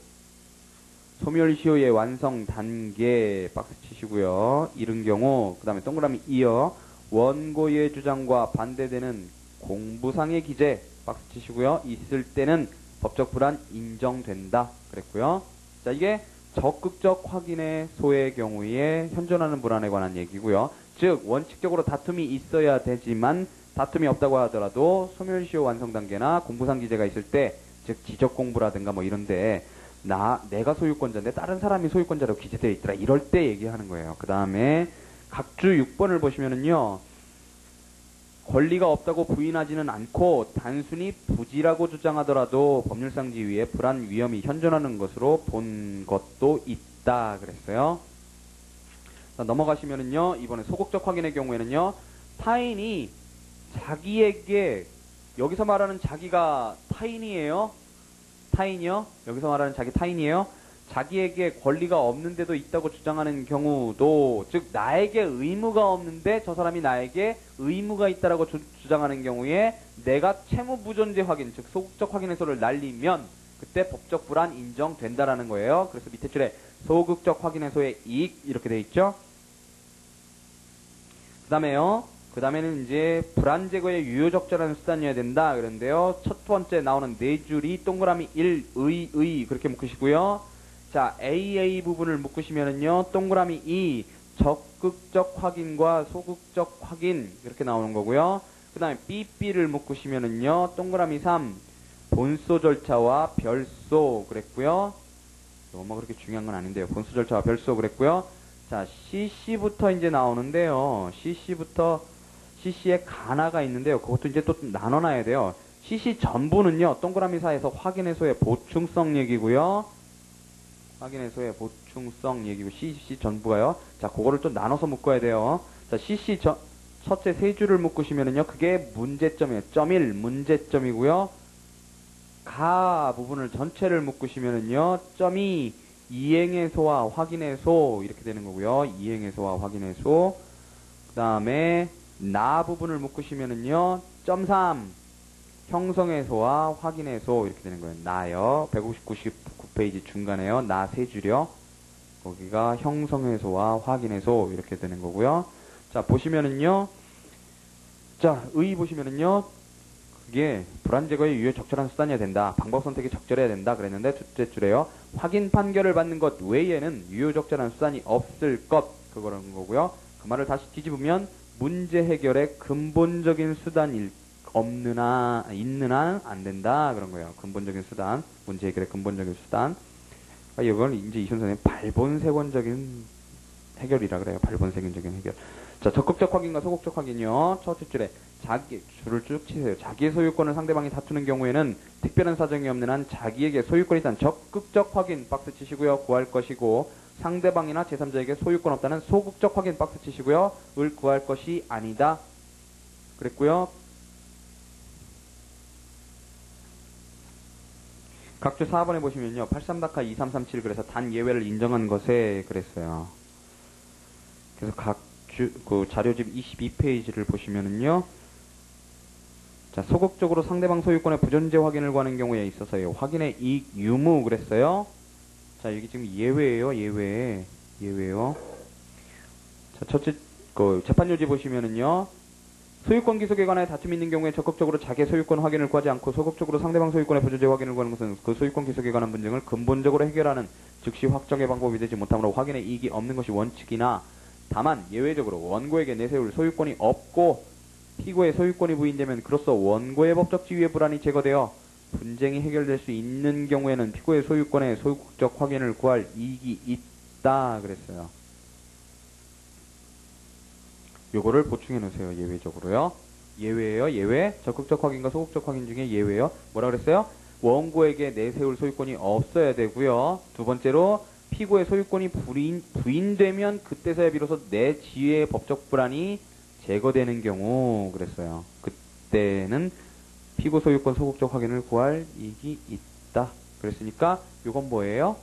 소멸시효의 완성 단계 박스 치시고요. 이른 경우 그 다음에 동그라미 2요. 원고의 주장과 반대되는 공부상의 기재 박스 치시고요. 있을 때는 법적 불안 인정된다 그랬고요. 자, 이게 적극적 확인의 소의 경우에 현존하는 불안에 관한 얘기고요. 즉 원칙적으로 다툼이 있어야 되지만 다툼이 없다고 하더라도 소멸시효 완성 단계나 공부상 기재가 있을 때, 즉 지적 공부라든가 뭐 이런데 내가 소유권자인데 다른 사람이 소유권자로 기재되어 있더라 이럴 때 얘기하는 거예요. 그 다음에 각주 6번을 보시면은요. 권리가 없다고 부인하지는 않고 단순히 부지라고 주장하더라도 법률상 지위에 불안 위험이 현존하는 것으로 본 것도 있다 그랬어요. 자, 넘어가시면은요. 이번에 소극적 확인의 경우에는요. 타인이 자기에게, 여기서 말하는 자기가 타인이에요. 타인이요. 여기서 말하는 자기 타인이에요. 자기에게 권리가 없는데도 있다고 주장하는 경우도, 즉 나에게 의무가 없는데 저 사람이 나에게 의무가 있다라고 주장하는 경우에 내가 채무부존재 확인, 즉 소극적 확인의소를 날리면 그때 법적 불안 인정된다라는 거예요. 그래서 밑에 줄에 소극적 확인의소의 이익 이렇게 돼 있죠. 그 다음에는 이제 불안 제거의 유효적절한 수단이어야 된다 그런데요. 첫 번째 나오는 네 줄이 동그라미 1, 의 그렇게 묶으시고요. 자, AA 부분을 묶으시면은요. 동그라미 2, 적극적 확인과 소극적 확인 이렇게 나오는 거고요. 그 다음에 BB를 묶으시면은요. 동그라미 3, 본소 절차와 별소 그랬고요. 너무 그렇게 중요한 건 아닌데요. 본소 절차와 별소 그랬고요. 자, CC부터 이제 나오는데요. CC에 가나가 있는데요. 그것도 이제 또 나눠놔야 돼요. CC 전부는요. 동그라미 4에서 확인해소의 보충성 얘기고요. 확인해소의 보충성 얘기고 CC 전부가요. 자, 그거를 또 나눠서 묶어야 돼요. 자, CC 첫째 세 줄을 묶으시면은요. 그게 문제점이에요. 점 1 문제점이고요. 가 부분을 전체를 묶으시면은요. 점 2 이행해소와 확인해소 이렇게 되는 거고요. 이행해소와 확인해소. 그 다음에 나 부분을 묶으시면은요. 점 3 형성해소와 확인해소 이렇게 되는 거예요. 나요. 199페이지 중간에요. 나 세 줄이요. 거기가 형성해소와 확인해소 이렇게 되는 거고요. 자, 보시면은요. 자, 의 보시면은요. 그게 불안 제거의 유효 적절한 수단이어야 된다. 방법 선택이 적절해야 된다. 그랬는데 둘째 줄에요. 확인 판결을 받는 것 외에는 유효 적절한 수단이 없을 것. 그거라는 거고요. 그 말을 다시 뒤집으면 문제 해결의 근본적인 수단이 있는 한 안 된다. 그런 거예요. 근본적인 수단. 문제 해결의 근본적인 수단. 이건 이제 이순 선생님 발본색원적인 해결이라 그래요. 발본색원적인 해결. 자, 적극적 확인과 소극적 확인이요. 첫째 줄에 줄을 쭉 치세요. 자기의 소유권을 상대방이 다투는 경우에는 특별한 사정이 없는 한 자기에게 소유권이 있다는 적극적 확인 박스 치시고요. 구할 것이고 상대방이나 제3자에게 소유권 없다는 소극적 확인 박스 치시고요. 을 구할 것이 아니다. 그랬고요. 각주 4번에 보시면요. 83-2337 그래서 단 예외를 인정한 것에 그랬어요. 그래서 그 자료집 22페이지를 보시면은요. 자, 소극적으로 상대방 소유권의 부존재 확인을 구하는 경우에 있어서요. 확인의 이익 유무 그랬어요. 자, 여기 지금 예외예요. 예외요. 자, 첫째 재판요지 보시면은요. 소유권 기속에 관하여 다툼이 있는 경우에 적극적으로 자기의 소유권 확인을 구하지 않고 소극적으로 상대방 소유권의 부존재 확인을 구하는 것은 그 소유권 기속에 관한 분쟁을 근본적으로 해결하는 즉시 확정의 방법이 되지 못하므로 확인의 이익이 없는 것이 원칙이나 다만 예외적으로 원고에게 내세울 소유권이 없고 피고의 소유권이 부인되면 그로써 원고의 법적 지위의 불안이 제거되어 분쟁이 해결될 수 있는 경우에는 피고의 소유권의 소극적 확인을 구할 이익이 있다 그랬어요. 요거를 보충해 놓으세요. 예외적으로요. 예외예요. 예외. 적극적 확인과 소극적 확인 중에 예외요. 뭐라 그랬어요? 원고에게 내세울 소유권이 없어야 되고요. 두 번째로 피고의 소유권이 부인되면 그때서야 비로소 내 지위의 법적 불안이 제거되는 경우 그랬어요. 그때는 피고 소유권 소극적 확인을 구할 이익이 있다. 그랬으니까 요건 뭐예요?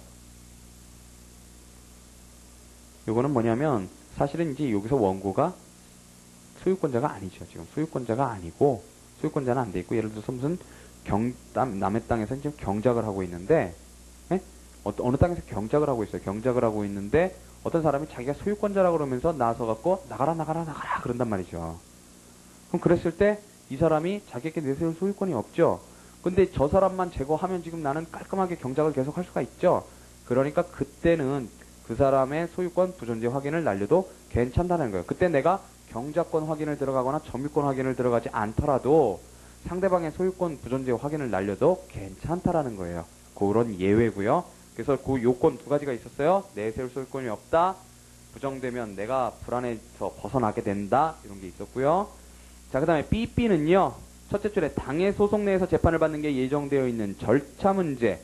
요거는 뭐냐면 사실은 이제 여기서 원고가 소유권자가 아니죠. 지금 소유권자가 아니고, 소유권자는 안 돼 있고, 예를 들어서 무슨 남의 땅에서 지금 경작을 하고 있는데, 예? 어느 땅에서 경작을 하고 있어요. 경작을 하고 있는데, 어떤 사람이 자기가 소유권자라고 그러면서 나서갖고, 나가라, 나가라, 나가라, 그런단 말이죠. 그럼 그랬을 때, 이 사람이 자기에게 내세울 소유권이 없죠. 근데 저 사람만 제거하면 지금 나는 깔끔하게 경작을 계속 할 수가 있죠. 그러니까 그때는 그 사람의 소유권 부존재 확인을 날려도 괜찮다는 거예요. 그때 내가 경작권 확인을 들어가거나 점유권 확인을 들어가지 않더라도 상대방의 소유권 부존재 확인을 날려도 괜찮다라는 거예요. 그런 예외고요. 그래서 그 요건 두 가지가 있었어요. 내세울 소유권이 없다. 부정되면 내가 불안에서 벗어나게 된다. 이런 게 있었고요. 자, 그 다음에 B는요. 첫째 줄에 당해 소송 내에서 재판을 받는 게 예정되어 있는 절차 문제.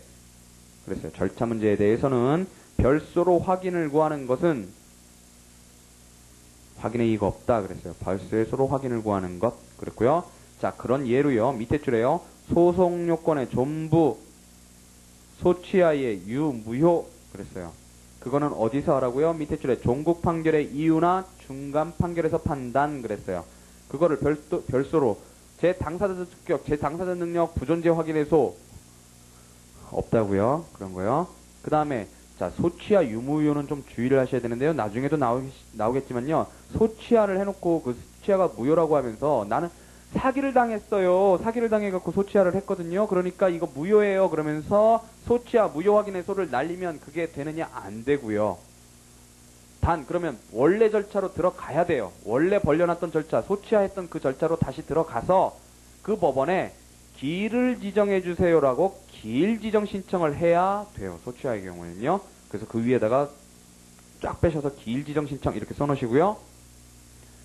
그랬어요. 절차 문제에 대해서는 별소로 확인을 구하는 것은 확인의 이의가 없다. 그랬어요. 별소로 확인을 구하는 것. 그랬고요. 자, 그런 예로요. 밑에 줄에요. 소송 요건의 전부 소취하에 유무효. 그랬어요. 그거는 어디서 하라고요? 밑에 줄에 종국 판결의 이유나 중간 판결에서 판단. 그랬어요. 그거를 별소로 제 당사자 특격, 제 당사자 능력 부존재 확인해소 없다고요. 그런 거요. 그 다음에 자, 소취하 유무효는 좀 주의를 하셔야 되는데요. 나중에도 나오겠지만요. 소취하를 해놓고 그 소취하가 무효라고 하면서 나는 사기를 당했어요. 사기를 당해갖고 소취하를 했거든요. 그러니까 이거 무효예요. 그러면서 소취하 무효 확인해소를 날리면 그게 되느냐? 안 되고요. 단 그러면 원래 절차로 들어가야 돼요. 원래 벌려놨던 절차, 소취하했던 그 절차로 다시 들어가서 그 법원에 기일을 지정해 주세요라고 기일 지정 신청을 해야 돼요. 소취하의 경우에는요. 그래서 그 위에다가 쫙 빼셔서 기일 지정 신청 이렇게 써놓으시고요.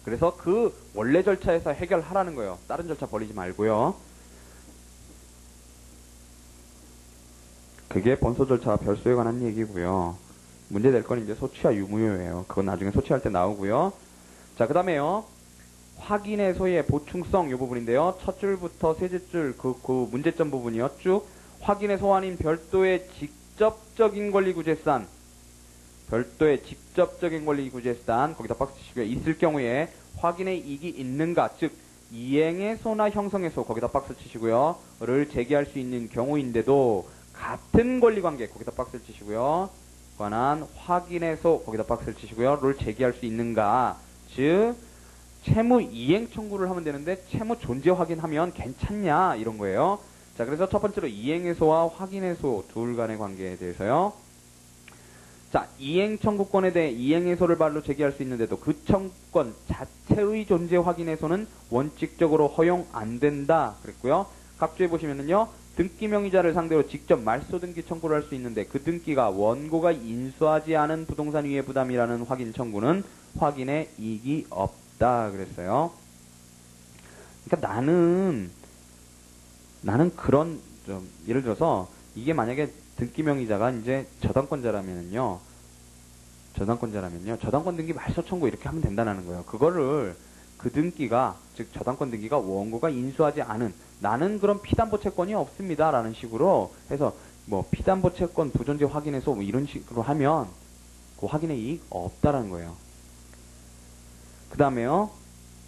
그래서 그 원래 절차에서 해결하라는 거예요. 다른 절차 벌리지 말고요. 그게 본소 절차와 별소에 관한 얘기고요. 문제될 건 이제 소취하 유무효예요. 그건 나중에 소취할 때 나오고요. 자, 그 다음에요. 확인해소의 보충성 이 부분인데요. 첫 줄부터 세 줄 그 문제점 부분이요. 쭉 확인해소 아닌 별도의 직접적인 권리구제산 별도의 직접적인 권리구제산 거기다 박스 치시고요. 있을 경우에 확인의 이익이 있는가 즉 이행해소나 형성해소 거기다 박스 치시고요. 를 제기할 수 있는 경우인데도 같은 권리관계 거기다 박스를 치시고요. 관한 확인해소 거기다 박스를 치시고요. 를 제기할 수 있는가 즉 채무 이행 청구를 하면 되는데 채무 존재 확인하면 괜찮냐 이런 거예요. 자, 그래서 첫 번째로 이행해소와 확인해소 둘 간의 관계에 대해서요. 자, 이행 청구권에 대해 이행해소를 발로 제기할 수 있는데도 그 청구권 자체의 존재 확인해소는 원칙적으로 허용 안 된다 그랬고요. 각주에 보시면은요. 등기 명의자를 상대로 직접 말소 등기 청구를 할 수 있는데 그 등기가 원고가 인수하지 않은 부동산 위의 부담이라는 확인 청구는 확인의 이익이 없다 그랬어요. 그러니까 나는 그런 좀 예를 들어서 이게 만약에 등기 명의자가 이제 저당권자라면요. 저당권 등기 말소 청구 이렇게 하면 된다는 거예요. 그거를 그 등기가 즉 저당권 등기가 원고가 인수하지 않은 나는 그런 피담보 채권이 없습니다 라는 식으로 해서 뭐 피담보 채권 부존재 확인해서 뭐 이런 식으로 하면 그 확인의 이익 없다라는 거예요. 그 다음에요.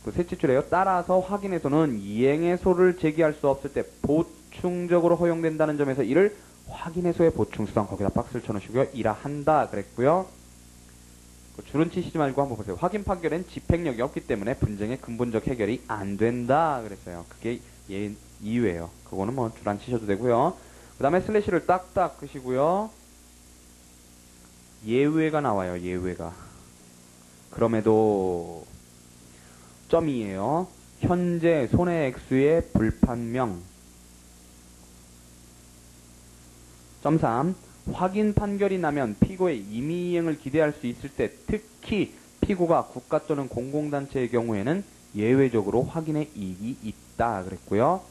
그 셋째 줄에요. 따라서 확인해서는 이행해소를 제기할 수 없을 때 보충적으로 허용된다는 점에서 이를 확인해소의 보충성 거기다 박스를 쳐놓으시고요. 이라 한다 그랬고요. 줄은 치시지 말고 한번 보세요. 확인 판결엔 집행력이 없기 때문에 분쟁의 근본적 해결이 안 된다 그랬어요. 그게 이유예요. 그거는 뭐 줄 안 치셔도 되고요. 그 다음에 슬래시를 딱딱 끄시고요. 예외가 나와요. 예외가. 그럼에도 점이에요. 현재 손해액수의 불판명. 점 3. 확인 판결이 나면 피고의 임의이행을 기대할 수 있을 때 특히 피고가 국가 또는 공공단체의 경우에는 예외적으로 확인의 이익이 있다 그랬고요.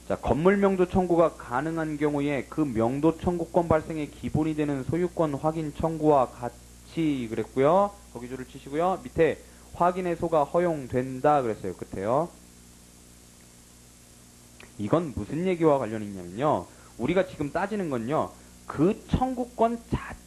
자, 건물 명도 청구가 가능한 경우에 그 명도 청구권 발생의 기본이 되는 소유권 확인 청구와 같이 그랬고요. 거기 줄을 치시고요. 밑에 확인해소가 허용된다 그랬어요. 끝에요. 이건 무슨 얘기와 관련이 있냐면요. 우리가 지금 따지는 건요. 그 청구권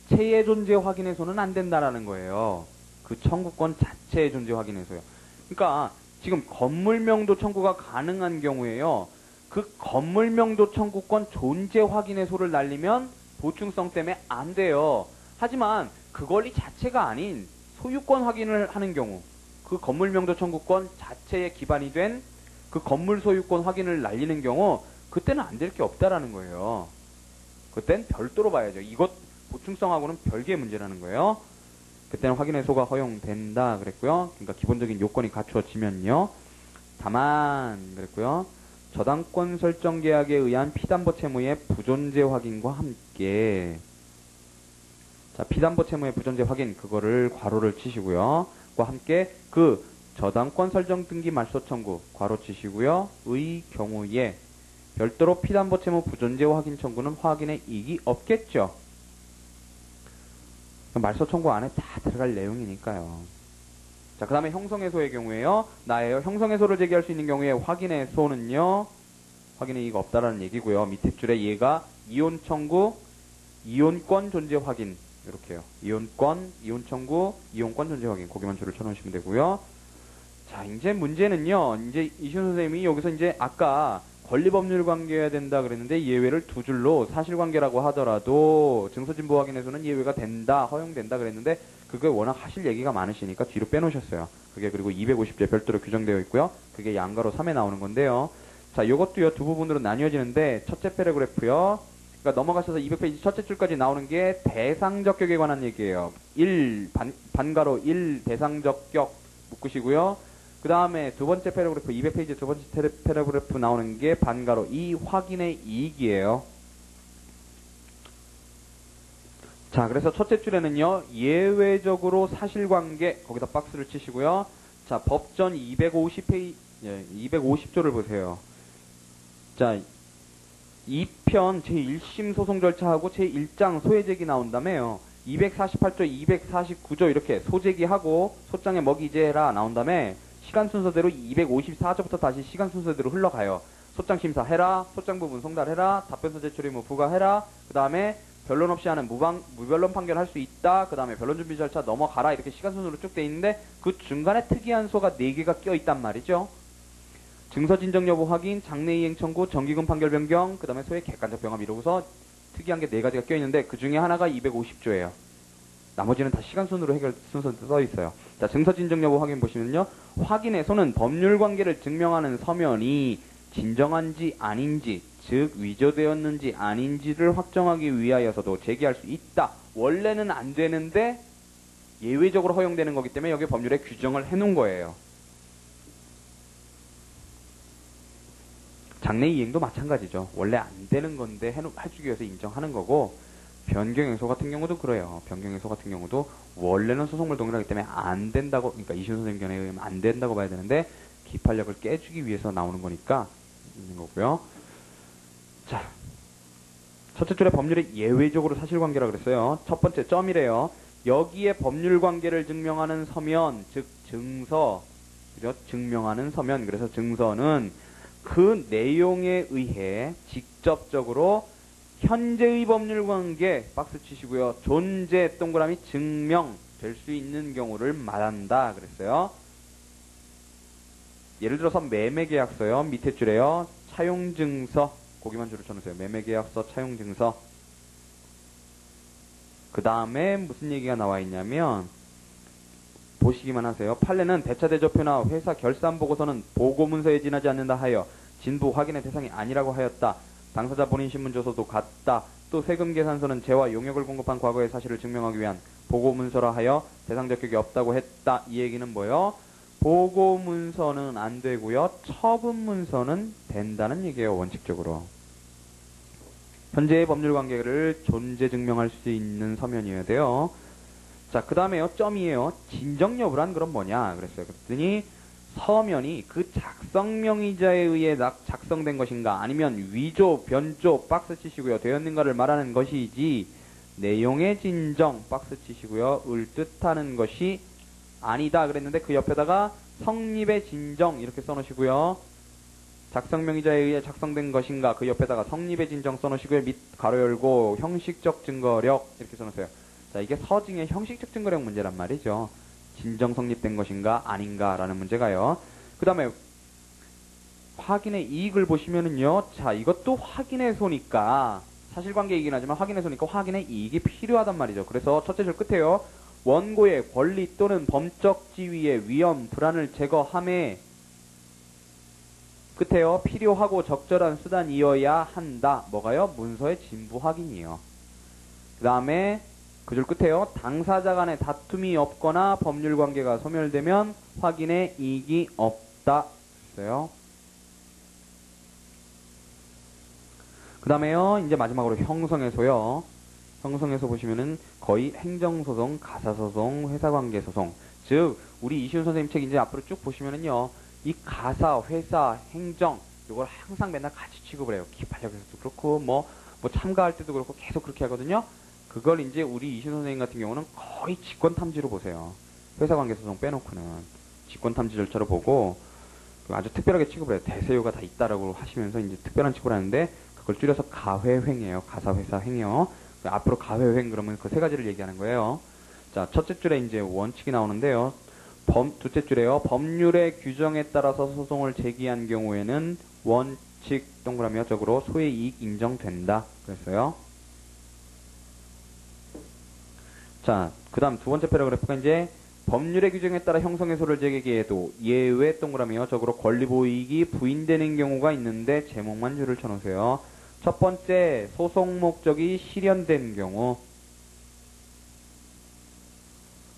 자체의 존재 확인해서는 안 된다라는 거예요. 그 청구권 자체의 존재 확인해서요. 그러니까 지금 건물명도 청구가 가능한 경우에요. 그 건물명도 청구권 존재 확인해소를 날리면 보충성 때문에 안 돼요. 하지만 그 권리 자체가 아닌 소유권 확인을 하는 경우, 그 건물명도 청구권 자체에 기반이 된 그 건물 소유권 확인을 날리는 경우, 그때는 안 될 게 없다라는 거예요. 그땐 별도로 봐야죠. 이것 보충성하고는 별개의 문제라는 거예요. 그때는 확인해소가 허용된다 그랬고요. 그러니까 기본적인 요건이 갖추어지면요. 다만 그랬고요. 저당권 설정 계약에 의한 피담보 채무의 부존재 확인과 함께, 자, 피담보 채무의 부존재 확인, 그거를 괄호를 치시고요. 과 함께 그 저당권 설정 등기 말소 청구 괄호 치시고요. 의 경우에 별도로 피담보 채무 부존재 확인 청구는 확인에 이익이 없겠죠. 말소 청구 안에 다 들어갈 내용이니까요. 자, 그 다음에 형성해소의 경우에요. 나예요. 형성해소를 제기할 수 있는 경우에 확인해소는요. 확인에 이익 없다라는 얘기고요. 밑에 줄에 얘가 이혼 청구, 이혼권 존재 확인 이렇게요. 이혼권, 이혼 청구, 이혼권 존재 확인 거기만 줄을 쳐놓으시면 되고요. 자, 이제 문제는요. 이제 이시훈 선생님이 여기서 이제 아까 권리법률 관계여야 된다 그랬는데 예외를 두 줄로 사실관계라고 하더라도 증서진보 확인에서는 예외가 된다, 허용된다 그랬는데 그게 워낙 하실 얘기가 많으시니까 뒤로 빼놓으셨어요. 그게 그리고 250제 별도로 규정되어 있고요. 그게 양가로 3에 나오는 건데요. 자, 요것도요 두 부분으로 나뉘어지는데 첫째 패러그래프요. 그러니까 넘어가셔서 200페이지 첫째 줄까지 나오는 게 대상적 격에 관한 얘기예요. 1 반가로 1 대상적 격 묶으시고요. 그 다음에 두 번째 패러그래프 200페이지 두 번째 패러그래프 나오는 게 반가로 2 확인의 이익이에요. 자, 그래서 첫째 줄에는요 예외적으로 사실관계 거기다 박스를 치시고요. 자, 법전 250페이지 250조를 보세요. 자, 2편 제1심 소송 절차하고 제1장 소외제기 나온 다음에요. 248조, 249조 이렇게 소제기하고 소장에 먹이제해라 나온 다음에 시간 순서대로 254조부터 다시 시간 순서대로 흘러가요. 소장 심사해라, 소장 부분 송달해라, 답변서 제출 의무 부과해라, 그 다음에 변론 없이 하는 무변론 판결할 수 있다, 그 다음에 변론 준비 절차 넘어가라 이렇게 시간 순서로 쭉 돼 있는데 그 중간에 특이한 소가 4개가 껴 있단 말이죠. 증서 진정 여부 확인, 장래 이행 청구, 정기금 판결 변경, 그 다음에 소의 객관적 병합 이러고서 특이한 게 4가지가 껴 있는데 그 중에 하나가 250조예요. 나머지는 다 시간 순으로 해결 순서로 써 있어요. 자, 증서 진정 여부 확인 보시면요. 확인에서는 법률 관계를 증명하는 서면이 진정한지 아닌지, 즉 위조되었는지 아닌지를 확정하기 위하여서도 제기할 수 있다. 원래는 안 되는데 예외적으로 허용되는 거기 때문에 여기 법률에 규정을 해놓은 거예요. 장래 이행도 마찬가지죠. 원래 안 되는 건데 해주기 위해서 인정하는 거고, 변경행소 같은 경우도 그래요. 변경행소 같은 경우도 원래는 소송물 동일하기 때문에 안 된다고, 그러니까 이시훈 선생님 견해에 의하면 안 된다고 봐야 되는데 기판력을 깨주기 위해서 나오는 거니까 있는 거고요. 자, 첫째 줄에 법률의 예외적으로 사실관계라 그랬어요. 첫 번째 점이래요. 여기에 법률 관계를 증명하는 서면, 즉 증서, 그죠? 증명하는 서면. 그래서 증서는 그 내용에 의해 직접적으로 현재의 법률 관계 박스 치시고요. 존재 동그라미 증명될 수 있는 경우를 말한다 그랬어요. 예를 들어서 매매계약서요. 밑에 줄에요. 차용증서 거기만 줄을 쳐놓으세요. 매매계약서 차용증서. 그 다음에 무슨 얘기가 나와 있냐면 보시기만 하세요. 판례는 대차대조표나 회사 결산보고서는 보고문서에 지나지 않는다 하여 진부 확인의 대상이 아니라고 하였다. 당사자 본인 신문조서도 같다. 또 세금계산서는 재와 용역을 공급한 과거의 사실을 증명하기 위한 보고문서라 하여 대상적 격이 없다고 했다. 이 얘기는 뭐예요? 보고문서는 안 되고요. 처분문서는 된다는 얘기예요. 원칙적으로. 현재의 법률관계를 존재 증명할 수 있는 서면이어야 돼요. 자, 그 다음에요. 점이에요. 진정 여부란 그럼 뭐냐 그랬어요. 그랬더니 서면이 그 작성명의자에 의해 작성된 것인가 아니면 위조, 변조 박스 치시고요. 되었는가를 말하는 것이지 내용의 진정 박스 치시고요. 을 뜻하는 것이 아니다 그랬는데 그 옆에다가 성립의 진정 이렇게 써놓으시고요. 작성명의자에 의해 작성된 것인가 그 옆에다가 성립의 진정 써놓으시고요. 밑 가로 열고 형식적 증거력 이렇게 써놓으세요. 자, 이게 서증의 형식적 증거력 문제란 말이죠. 진정 성립된 것인가 아닌가라는 문제가요. 그 다음에 확인의 이익을 보시면은요. 자, 이것도 확인의 소니까 사실관계이긴 하지만 확인의 소니까 확인의 이익이 필요하단 말이죠. 그래서 첫째 줄 끝에요. 원고의 권리 또는 범적 지위의 위험, 불안을 제거함에 끝에요. 필요하고 적절한 수단이어야 한다. 뭐가요? 문서의 진부 확인이에요. 그 다음에 그 줄 끝에요. 당사자 간의 다툼이 없거나 법률 관계가 소멸되면 확인의 이익이 없다. 했어요. 그 다음에요. 이제 마지막으로 형성에서요. 형성에서 보시면은 거의 행정소송, 가사소송, 회사관계소송. 즉, 우리 이시훈 선생님 책 이제 앞으로 쭉 보시면은요. 이 가사, 회사, 행정, 이걸 항상 맨날 같이 취급을 해요. 기판력에서도 그렇고, 뭐 참가할 때도 그렇고 계속 그렇게 하거든요. 그걸 이제 우리 이시훈 선생님 같은 경우는 거의 직권탐지로 보세요. 회사관계소송 빼놓고는. 직권탐지 절차로 보고, 아주 특별하게 취급을 해요. 대세요가 다 있다라고 하시면서 이제 특별한 취급을 하는데, 그걸 줄여서 가회횡이에요. 가사회사 행이요. 앞으로 가회횡 그러면 그 세 가지를 얘기하는 거예요. 자, 첫째 줄에 이제 원칙이 나오는데요. 둘째 줄에요. 법률의 규정에 따라서 소송을 제기한 경우에는 원칙 동그라미 적으로 소의 이익 인정된다. 그랬어요. 자, 그 다음 두 번째 패러그래프가 이제 법률의 규정에 따라 형성해소를 제기해도 예외 동그라미요 적으로 권리보이익이 부인되는 경우가 있는데 제목만 줄을 쳐놓으세요. 첫 번째, 소송 목적이 실현된 경우.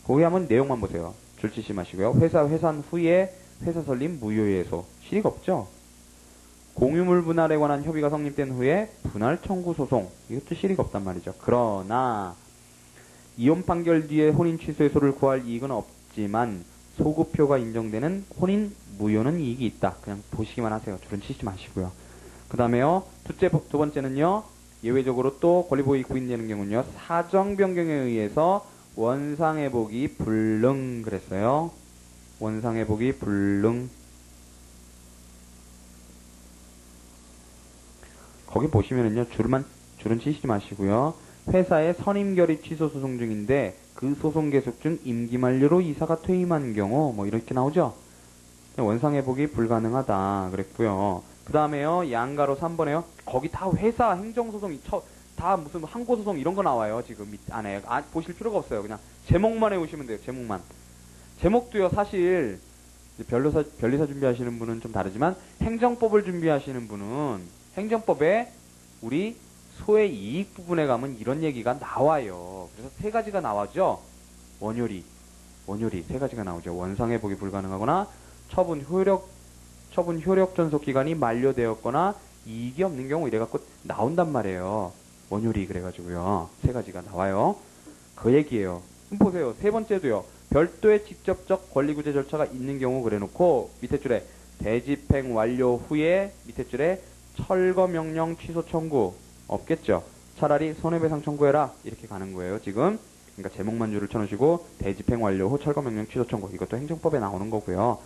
거기 한번 내용만 보세요. 줄 치지 마시고요. 회사 회산 후에 회사 설립 무효예소. 실익 없죠? 공유물 분할에 관한 협의가 성립된 후에 분할 청구 소송. 이것도 실익 없단 말이죠. 그러나 이혼 판결 뒤에 혼인 취소해소를 구할 이익은 없지만 소급표가 인정되는 혼인 무효는 이익이 있다. 그냥 보시기만 하세요. 줄은 치지 마시고요. 그 다음에요. 두 번째는요. 예외적으로 또 권리보이익 부인되는 경우는요. 사정 변경에 의해서 원상회복이 불능 그랬어요. 원상회복이 불능. 거기 보시면은요. 줄은 치시지 마시고요. 회사의 선임결의 취소 소송 중인데 그 소송 계속 중 임기 만료로 이사가 퇴임한 경우 뭐 이렇게 나오죠. 원상회복이 불가능하다 그랬고요. 그 다음에요. 양가로 3번에요. 거기 다 회사 행정소송 다 무슨 항고소송 이런 거 나와요. 지금 밑 안에 보실 필요가 없어요. 그냥 제목만 해오시면 돼요. 제목만. 제목도요. 사실 변리사 준비하시는 분은 좀 다르지만 행정법을 준비하시는 분은 행정법에 우리 소의 이익 부분에 가면 이런 얘기가 나와요. 그래서 세 가지가 나와죠. 원효리 세 가지가 나오죠. 원상회복이 불가능하거나 처분 효력 전속 기간이 만료되었거나 이익이 없는 경우 이래갖고 나온단 말이에요. 원효리 그래가지고요. 세 가지가 나와요. 그 얘기예요. 보세요. 세 번째도요. 별도의 직접적 권리구제 절차가 있는 경우 그래놓고 밑에 줄에 대집행 완료 후에 밑에 줄에 철거 명령 취소 청구 없겠죠. 차라리 손해배상 청구해라 이렇게 가는 거예요. 지금 그러니까 제목만 줄을 쳐놓으시고 대집행 완료 후 철거 명령 취소 청구 이것도 행정법에 나오는 거고요.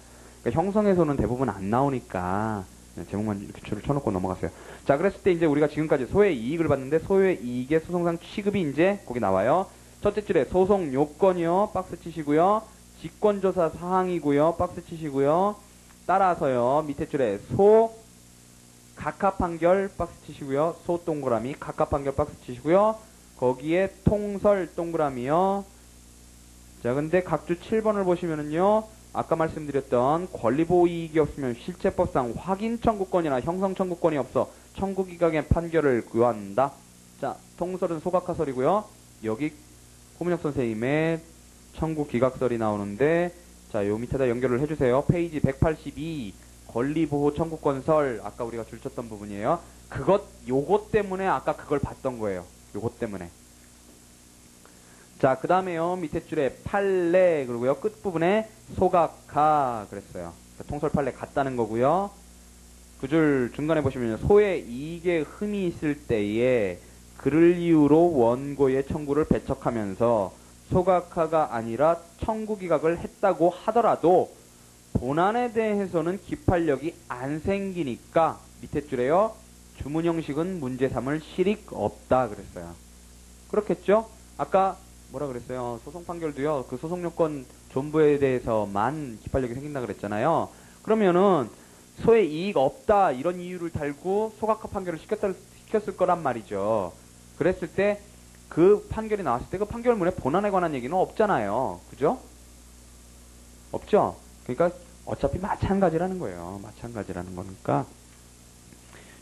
그러니까 형성에서는 대부분 안 나오니까 제목만 이렇게 줄을 쳐놓고 넘어갔어요. 자, 그랬을 때 이제 우리가 지금까지 소의 이익을 봤는데 소의 이익의 소송상 취급이 이제 거기 나와요. 첫째 줄에 소송 요건이요. 박스 치시고요. 직권조사 사항이고요. 박스 치시고요. 따라서요. 밑에 줄에 소 각하 판결 박스 치시고요. 소 동그라미 각하 판결 박스 치시고요. 거기에 통설 동그라미요. 자, 근데 각주 7번을 보시면은요. 아까 말씀드렸던 권리보호 이익이 없으면 실체법상 확인 청구권이나 형성 청구권이 없어 청구기각의 판결을 구한다. 자, 통설은 소각하설이고요. 여기 호문혁 선생님의 청구기각설이 나오는데 자, 요 밑에다 연결을 해주세요. 페이지 182 권리보호 청구권설 아까 우리가 줄쳤던 부분이에요. 요것 때문에 아까 그걸 봤던 거예요. 요것 때문에. 자, 그 다음에요. 밑에 줄에 판례 그리고요. 끝부분에 소각하 그랬어요. 통설 판례 같다는 거고요. 그 줄 중간에 보시면 소의 이익에 흠이 있을 때에 그를 이유로 원고의 청구를 배척하면서 소각하가 아니라 청구기각을 했다고 하더라도 본안에 대해서는 기판력이 안 생기니까 밑에 줄에요. 주문 형식은 문제 삼을 실익 없다 그랬어요. 그렇겠죠? 아까 뭐라 그랬어요? 소송 판결도요, 그 소송 요건 존부에 대해서만 기판력이 생긴다 그랬잖아요. 그러면은, 소의 이익 없다, 이런 이유를 달고 소각화 판결을 시켰을 거란 말이죠. 그랬을 때, 그 판결이 나왔을 때 그 판결문에 본안에 관한 얘기는 없잖아요. 그죠? 없죠? 그러니까 어차피 마찬가지라는 거예요. 마찬가지라는 거니까.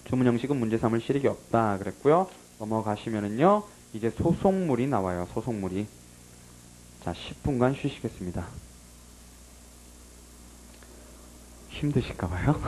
주문 형식은 문제 삼을 실익이 없다 그랬고요. 넘어가시면은요. 이제 소송물이 나와요. 소송물이. 자, 10분간 쉬시겠습니다. 힘드실까 봐요.